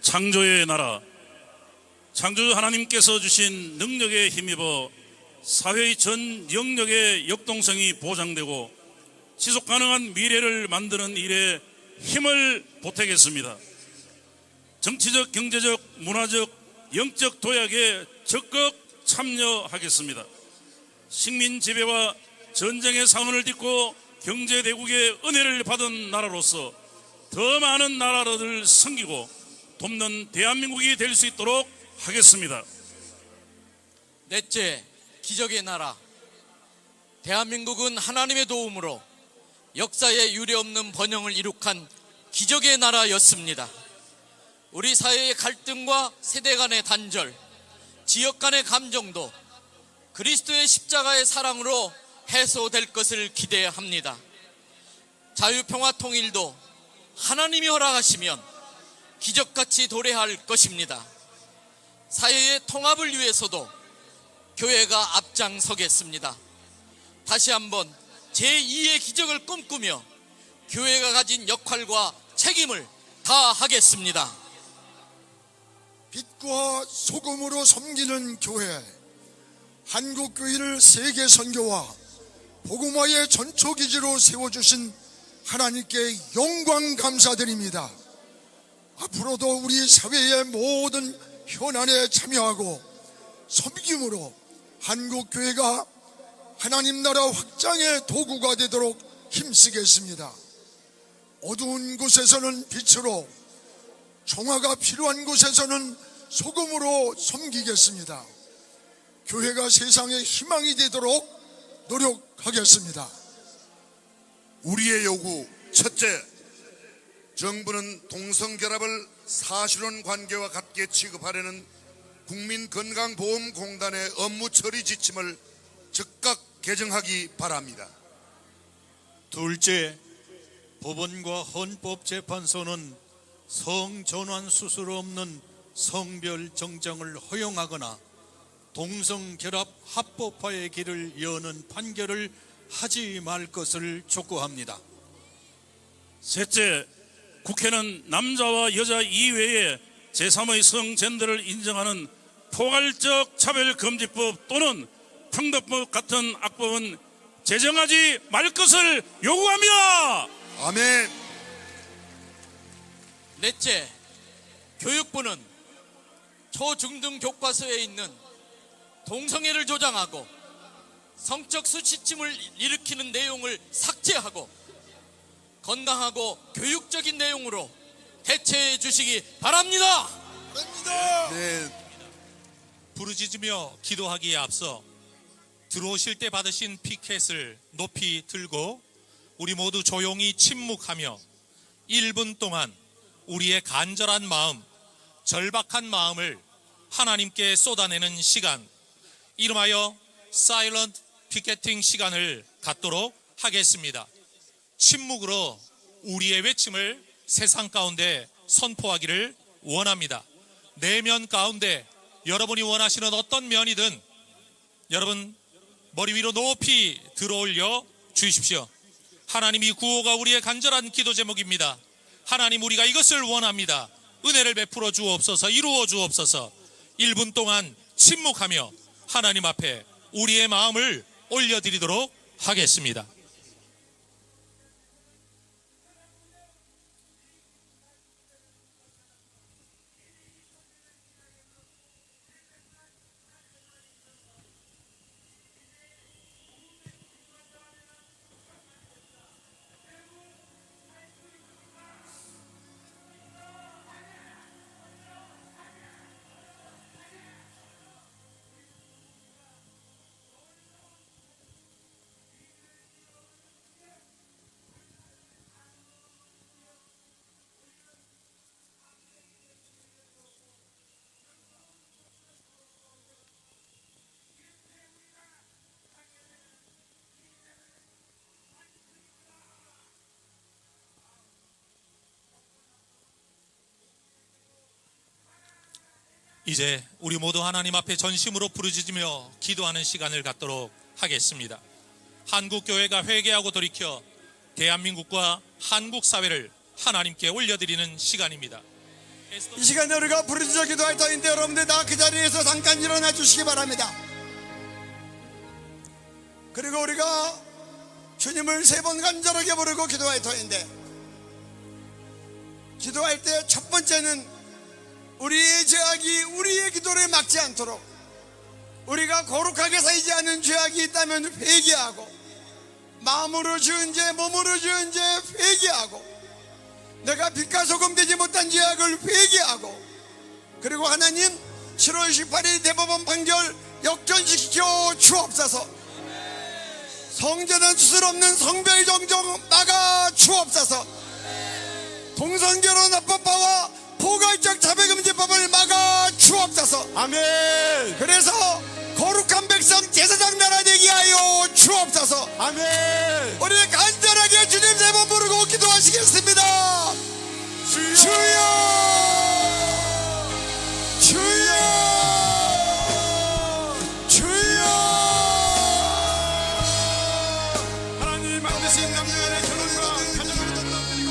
창조의 나라. 창조주 하나님께서 주신 능력에 힘입어 사회의 전 영역의 역동성이 보장되고 지속 가능한 미래를 만드는 일에 힘을 보태겠습니다. 정치적, 경제적, 문화적, 영적 도약에 적극 참여하겠습니다. 식민 지배와 전쟁의 상흔을 딛고 경제 대국의 은혜를 받은 나라로서 더 많은 나라들을 섬기고 돕는 대한민국이 될 수 있도록 하겠습니다. 넷째, 기적의 나라. 대한민국은 하나님의 도움으로 역사에 유례없는 번영을 이룩한 기적의 나라였습니다. 우리 사회의 갈등과 세대 간의 단절, 지역 간의 감정도 그리스도의 십자가의 사랑으로 해소될 것을 기대합니다. 자유, 평화, 통일도 하나님이 허락하시면 기적같이 도래할 것입니다. 사회의 통합을 위해서도 교회가 앞장서겠습니다. 다시 한번 제2의 기적을 꿈꾸며 교회가 가진 역할과 책임을 다하겠습니다. 빛과 소금으로 섬기는 교회, 한국교회를 세계 선교와 복음화의 전초기지로 세워주신 하나님께 영광 감사드립니다. 앞으로도 우리 사회의 모든 현안에 참여하고 섬김으로 한국교회가 하나님 나라 확장의 도구가 되도록 힘쓰겠습니다. 어두운 곳에서는 빛으로, 종화가 필요한 곳에서는 소금으로 섬기겠습니다. 교회가 세상의 희망이 되도록 노력하겠습니다. 우리의 요구 첫째, 정부는 동성결합을 사실혼 관계와 같게 취급하려는 국민건강보험공단의 업무 처리 지침을 즉각 개정하기 바랍니다. 둘째, 법원과 헌법재판소는 성전환 수술 없는 성별 정정을 허용하거나 동성결합 합법화의 길을 여는 판결을 하지 말 것을 촉구합니다. 셋째, 국회는 남자와 여자 이외에 제3의 성젠더를 인정하는 포괄적 차별금지법 또는 평등법 같은 악법은 제정하지 말 것을 요구합니다. 아멘. 넷째, 교육부는 초중등 교과서에 있는 동성애를 조장하고 성적 수치심을 일으키는 내용을 삭제하고 건강하고 교육적인 내용으로 대체해 주시기 바랍니다. 네. 부르짖으며 기도하기에 앞서 들어오실 때 받으신 피켓을 높이 들고 우리 모두 조용히 침묵하며 1분 동안 우리의 간절한 마음, 절박한 마음을 하나님께 쏟아내는 시간, 이름하여 사일런트 피켓팅 시간을 갖도록 하겠습니다. 침묵으로 우리의 외침을 세상 가운데 선포하기를 원합니다. 내면 가운데 여러분이 원하시는 어떤 면이든 여러분 머리 위로 높이 들어올려 주십시오. 하나님, 이 구호가 우리의 간절한 기도 제목입니다. 하나님, 우리가 이것을 원합니다. 은혜를 베풀어 주옵소서, 이루어 주옵소서. 1분 동안 침묵하며 하나님 앞에 우리의 마음을 올려드리도록 하겠습니다. 이제 우리 모두 하나님 앞에 전심으로 부르짖으며 기도하는 시간을 갖도록 하겠습니다. 한국교회가 회개하고 돌이켜 대한민국과 한국 사회를 하나님께 올려드리는 시간입니다. 이 시간에 우리가 부르짖어 기도할 터인데 여러분들 다 그 자리에서 잠깐 일어나 주시기 바랍니다. 그리고 우리가 주님을 3번 간절하게 부르고 기도할 터인데, 기도할 때 첫 번째는 우리의 죄악이 우리의 기도를 막지 않도록, 우리가 거룩하게 살지 않은 죄악이 있다면 회개하고, 마음으로 지은 죄, 몸으로 지은 죄 회개하고, 내가 빛과 소금 되지 못한 죄악을 회개하고, 그리고 하나님 7월 18일 대법원 판결 역전시켜 주옵소서. 성전환 수술 없는 성별 정정 막아 주옵소서. 동성결혼 합법화와 포괄적 차별금지법을 막아 주옵소서. 아멘. 그래서 거룩한 백성 제사장 나라 되게 하여 주옵소서. 아멘. 우리 간절하게 주님 3번 부르고 기도하시겠습니다. 주여, 주여, 주여. 하나님 반드시 남녀간의 결혼과 가정을 던져드리고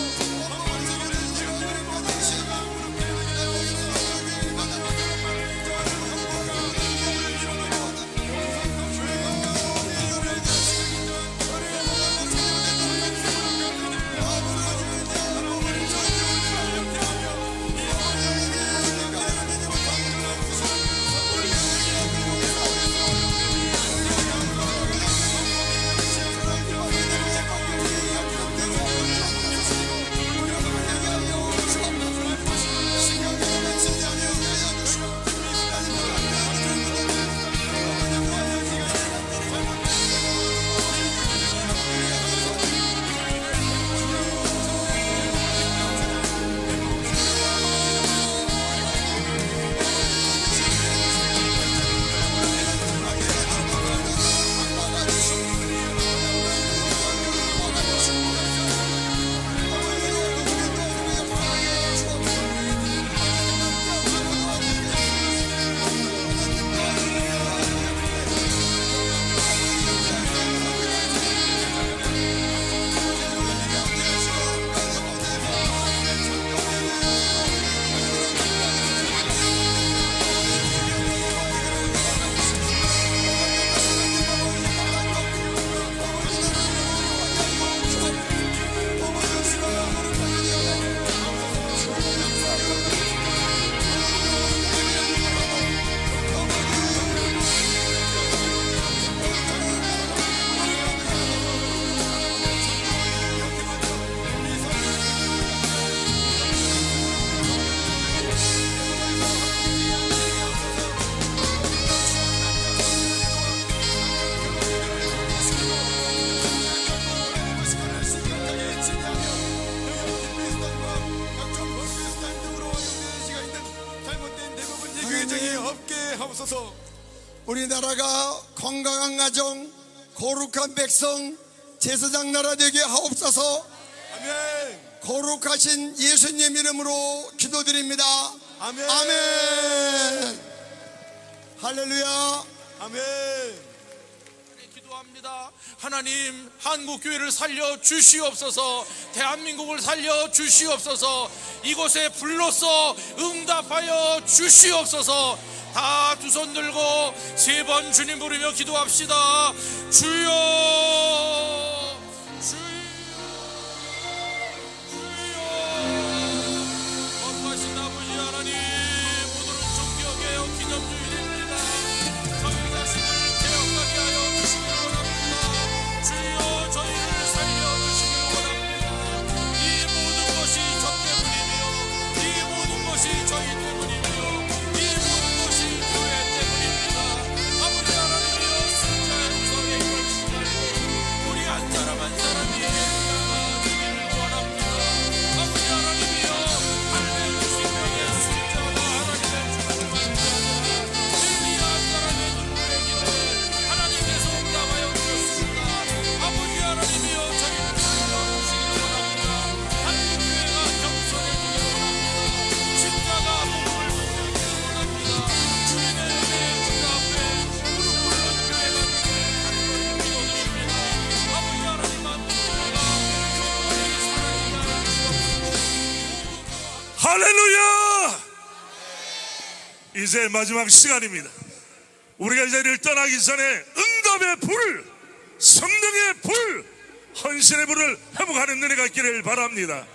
주옵소서. 우리나라가 건강한 가정, 거룩한 백성, 제사장 나라 되게 하옵소서. 아멘. 거룩하신 예수님 이름으로 기도드립니다. 아멘. 아멘. 할렐루야. 아멘. 기도합니다. 하나님, 한국 교회를 살려 주시옵소서. 대한민국을 살려 주시옵소서. 이곳에 불로써 응답하여 주시옵소서. 다 두 손 들고 3번 주님 부르며 기도합시다. 주여, 거룩하신 아버지 하나님, 오늘은 존경해요 기념주일입니다. 저희 자신을 개혁하게 하여 주시길 원합니다. 주여, 저희를 살려주시길 원합니다. 이 모든 것이 저 때문이며, 이 모든 것이 저희 때문이며, 이 모든 것이 교회 때문입니다. 아버지 하나님이여, 숫자의 구성에 걸치지 말고 우리 한 사람 한 사람이 나아지기를 원합니다. 아버지 하나님이여, 890명의 숫자와 하나님의 축복만 자는 엘리야 한 사람의 눈물의 기도에 하나님께서 응답하여 주셨습니다. 아버지 하나님이여, 저희를 살려주시길 원합니다. 한국교회가 겸손해지길 원합니다. 십자가 복음을 붙들기를 원합니다. 주님의 문 앞에 무릎 꿇는 교회가 되기를 간절히 기도드립니다. 아버지 하나님, 만국교회가 경건히 살아있기를 할렐루야! 이제 마지막 시간입니다. 우리가 이 자리를 떠나기 전에 응답의 불, 성령의 불, 헌신의 불을 회복하는 은혜가 있기를 바랍니다.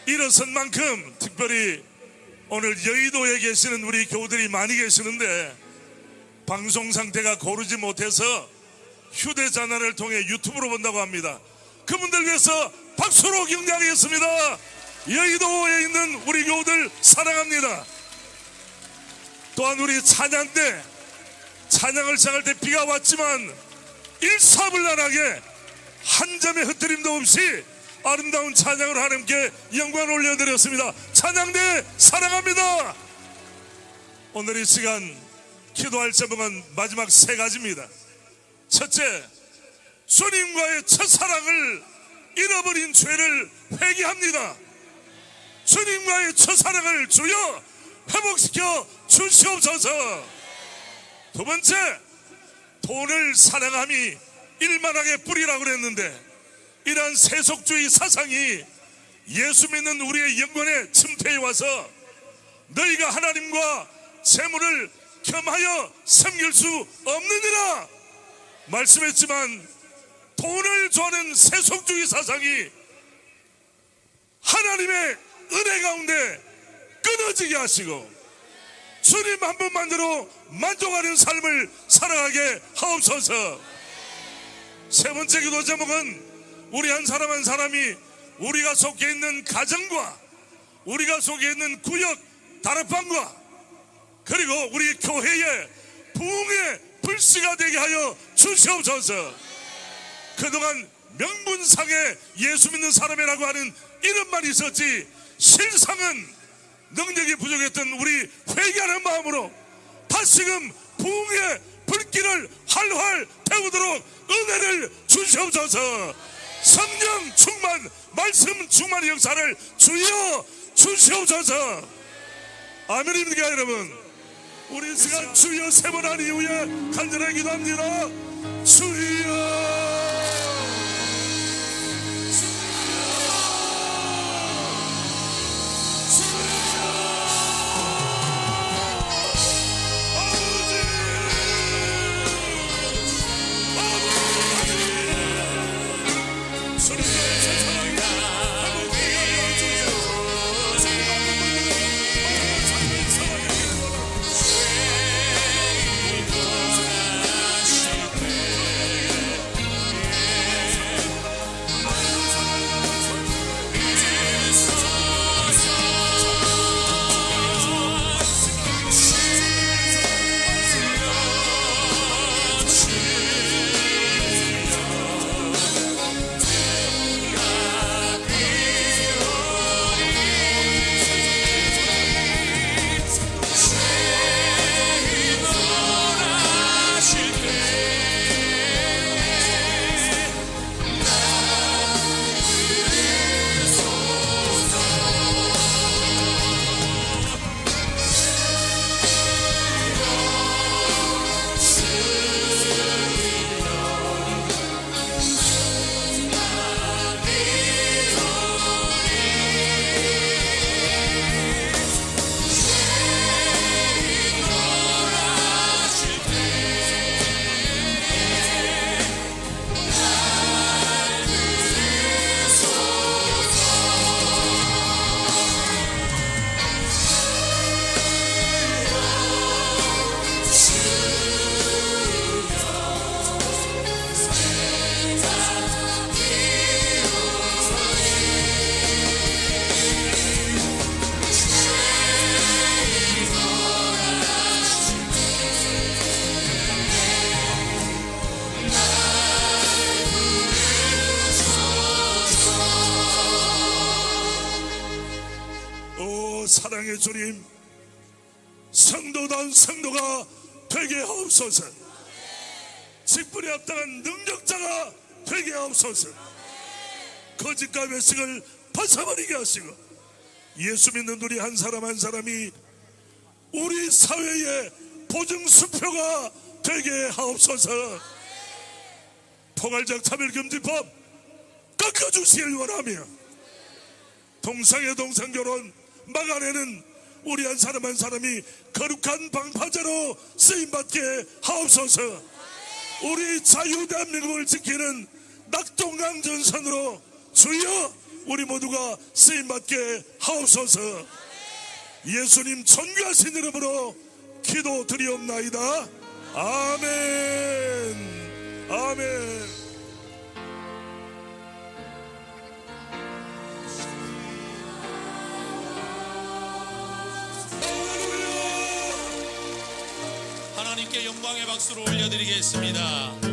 일어선 만큼 특별히 오늘 여의도에 계시는 우리 교우들이 많이 계시는데 방송 상태가 고르지 못해서 휴대전화를 통해 유튜브로 본다고 합니다. 그분들 위해서 박수로 격려하겠습니다. 여의도에 있는 우리 교우들 사랑합니다. 또한 우리 찬양 때, 찬양을 시작할 때 비가 왔지만 일사불란하게 한 점의 흐트림도 없이 아름다운 찬양을 하나님께 영광을 올려드렸습니다. 찬양대 사랑합니다. 오늘 이 시간 기도할 제목은 마지막 3가지입니다. 첫째, 주님과의 첫사랑을 잃어버린 죄를 회개합니다. 주님과의 첫사랑을 주여 회복시켜 주시옵소서. 두 번째, 돈을 사랑함이 일만하게 뿌리라고 그랬는데 이러한 세속주의 사상이 예수 믿는 우리의 영혼에 침투해 와서 너희가 하나님과 재물을 겸하여 섬길 수 없느니라 말씀했지만, 돈을 좋아하는 세속주의 사상이 하나님의 은혜 가운데 끊어지게 하시고 주님 한 분만으로 만족하는 삶을 살아가게 하옵소서. 세 번째 기도 제목은 우리 한 사람 한 사람이 우리가 속해 있는 가정과 우리가 속해 있는 구역 다락방과 그리고 우리 교회의 부흥의 불씨가 되게 하여 주시옵소서. 그동안 명분상에 예수 믿는 사람이라고 하는 이름만 있었지 실상은 능력이 부족했던 우리 회개하는 마음으로 다시금 부흥의 불길을 활활 태우도록 은혜를 주시옵소서. 성령 충만, 말씀 충만의 역사를 주여 주시옵소서. 아멘입니까 여러분? 우리 시간 주여 3번 한 이후에 간절하게 기도합니다. 주여, 오 사랑의 주님, 성도다운 성도가 되게 하옵소서. 직분에 합당한 능력자가 되게 하옵소서. 거짓과 외식을 벗어버리게 하시고 예수 믿는 우리 한 사람 한 사람이 우리 사회의 보증수표가 되게 하옵소서. 포괄적 차별금지법 꺾어주시길 원하며 동성애 동성결혼 막아내는 우리 한 사람 한 사람이 거룩한 방파제로 쓰임받게 하옵소서. 우리 자유대한민국을 지키는 낙동강전선으로 주여 우리 모두가 쓰임받게 하옵소서. 예수님 존귀하신 이름으로 기도드리옵나이다. 아멘. 아멘. 하나님께 영광의 박수를 올려드리겠습니다.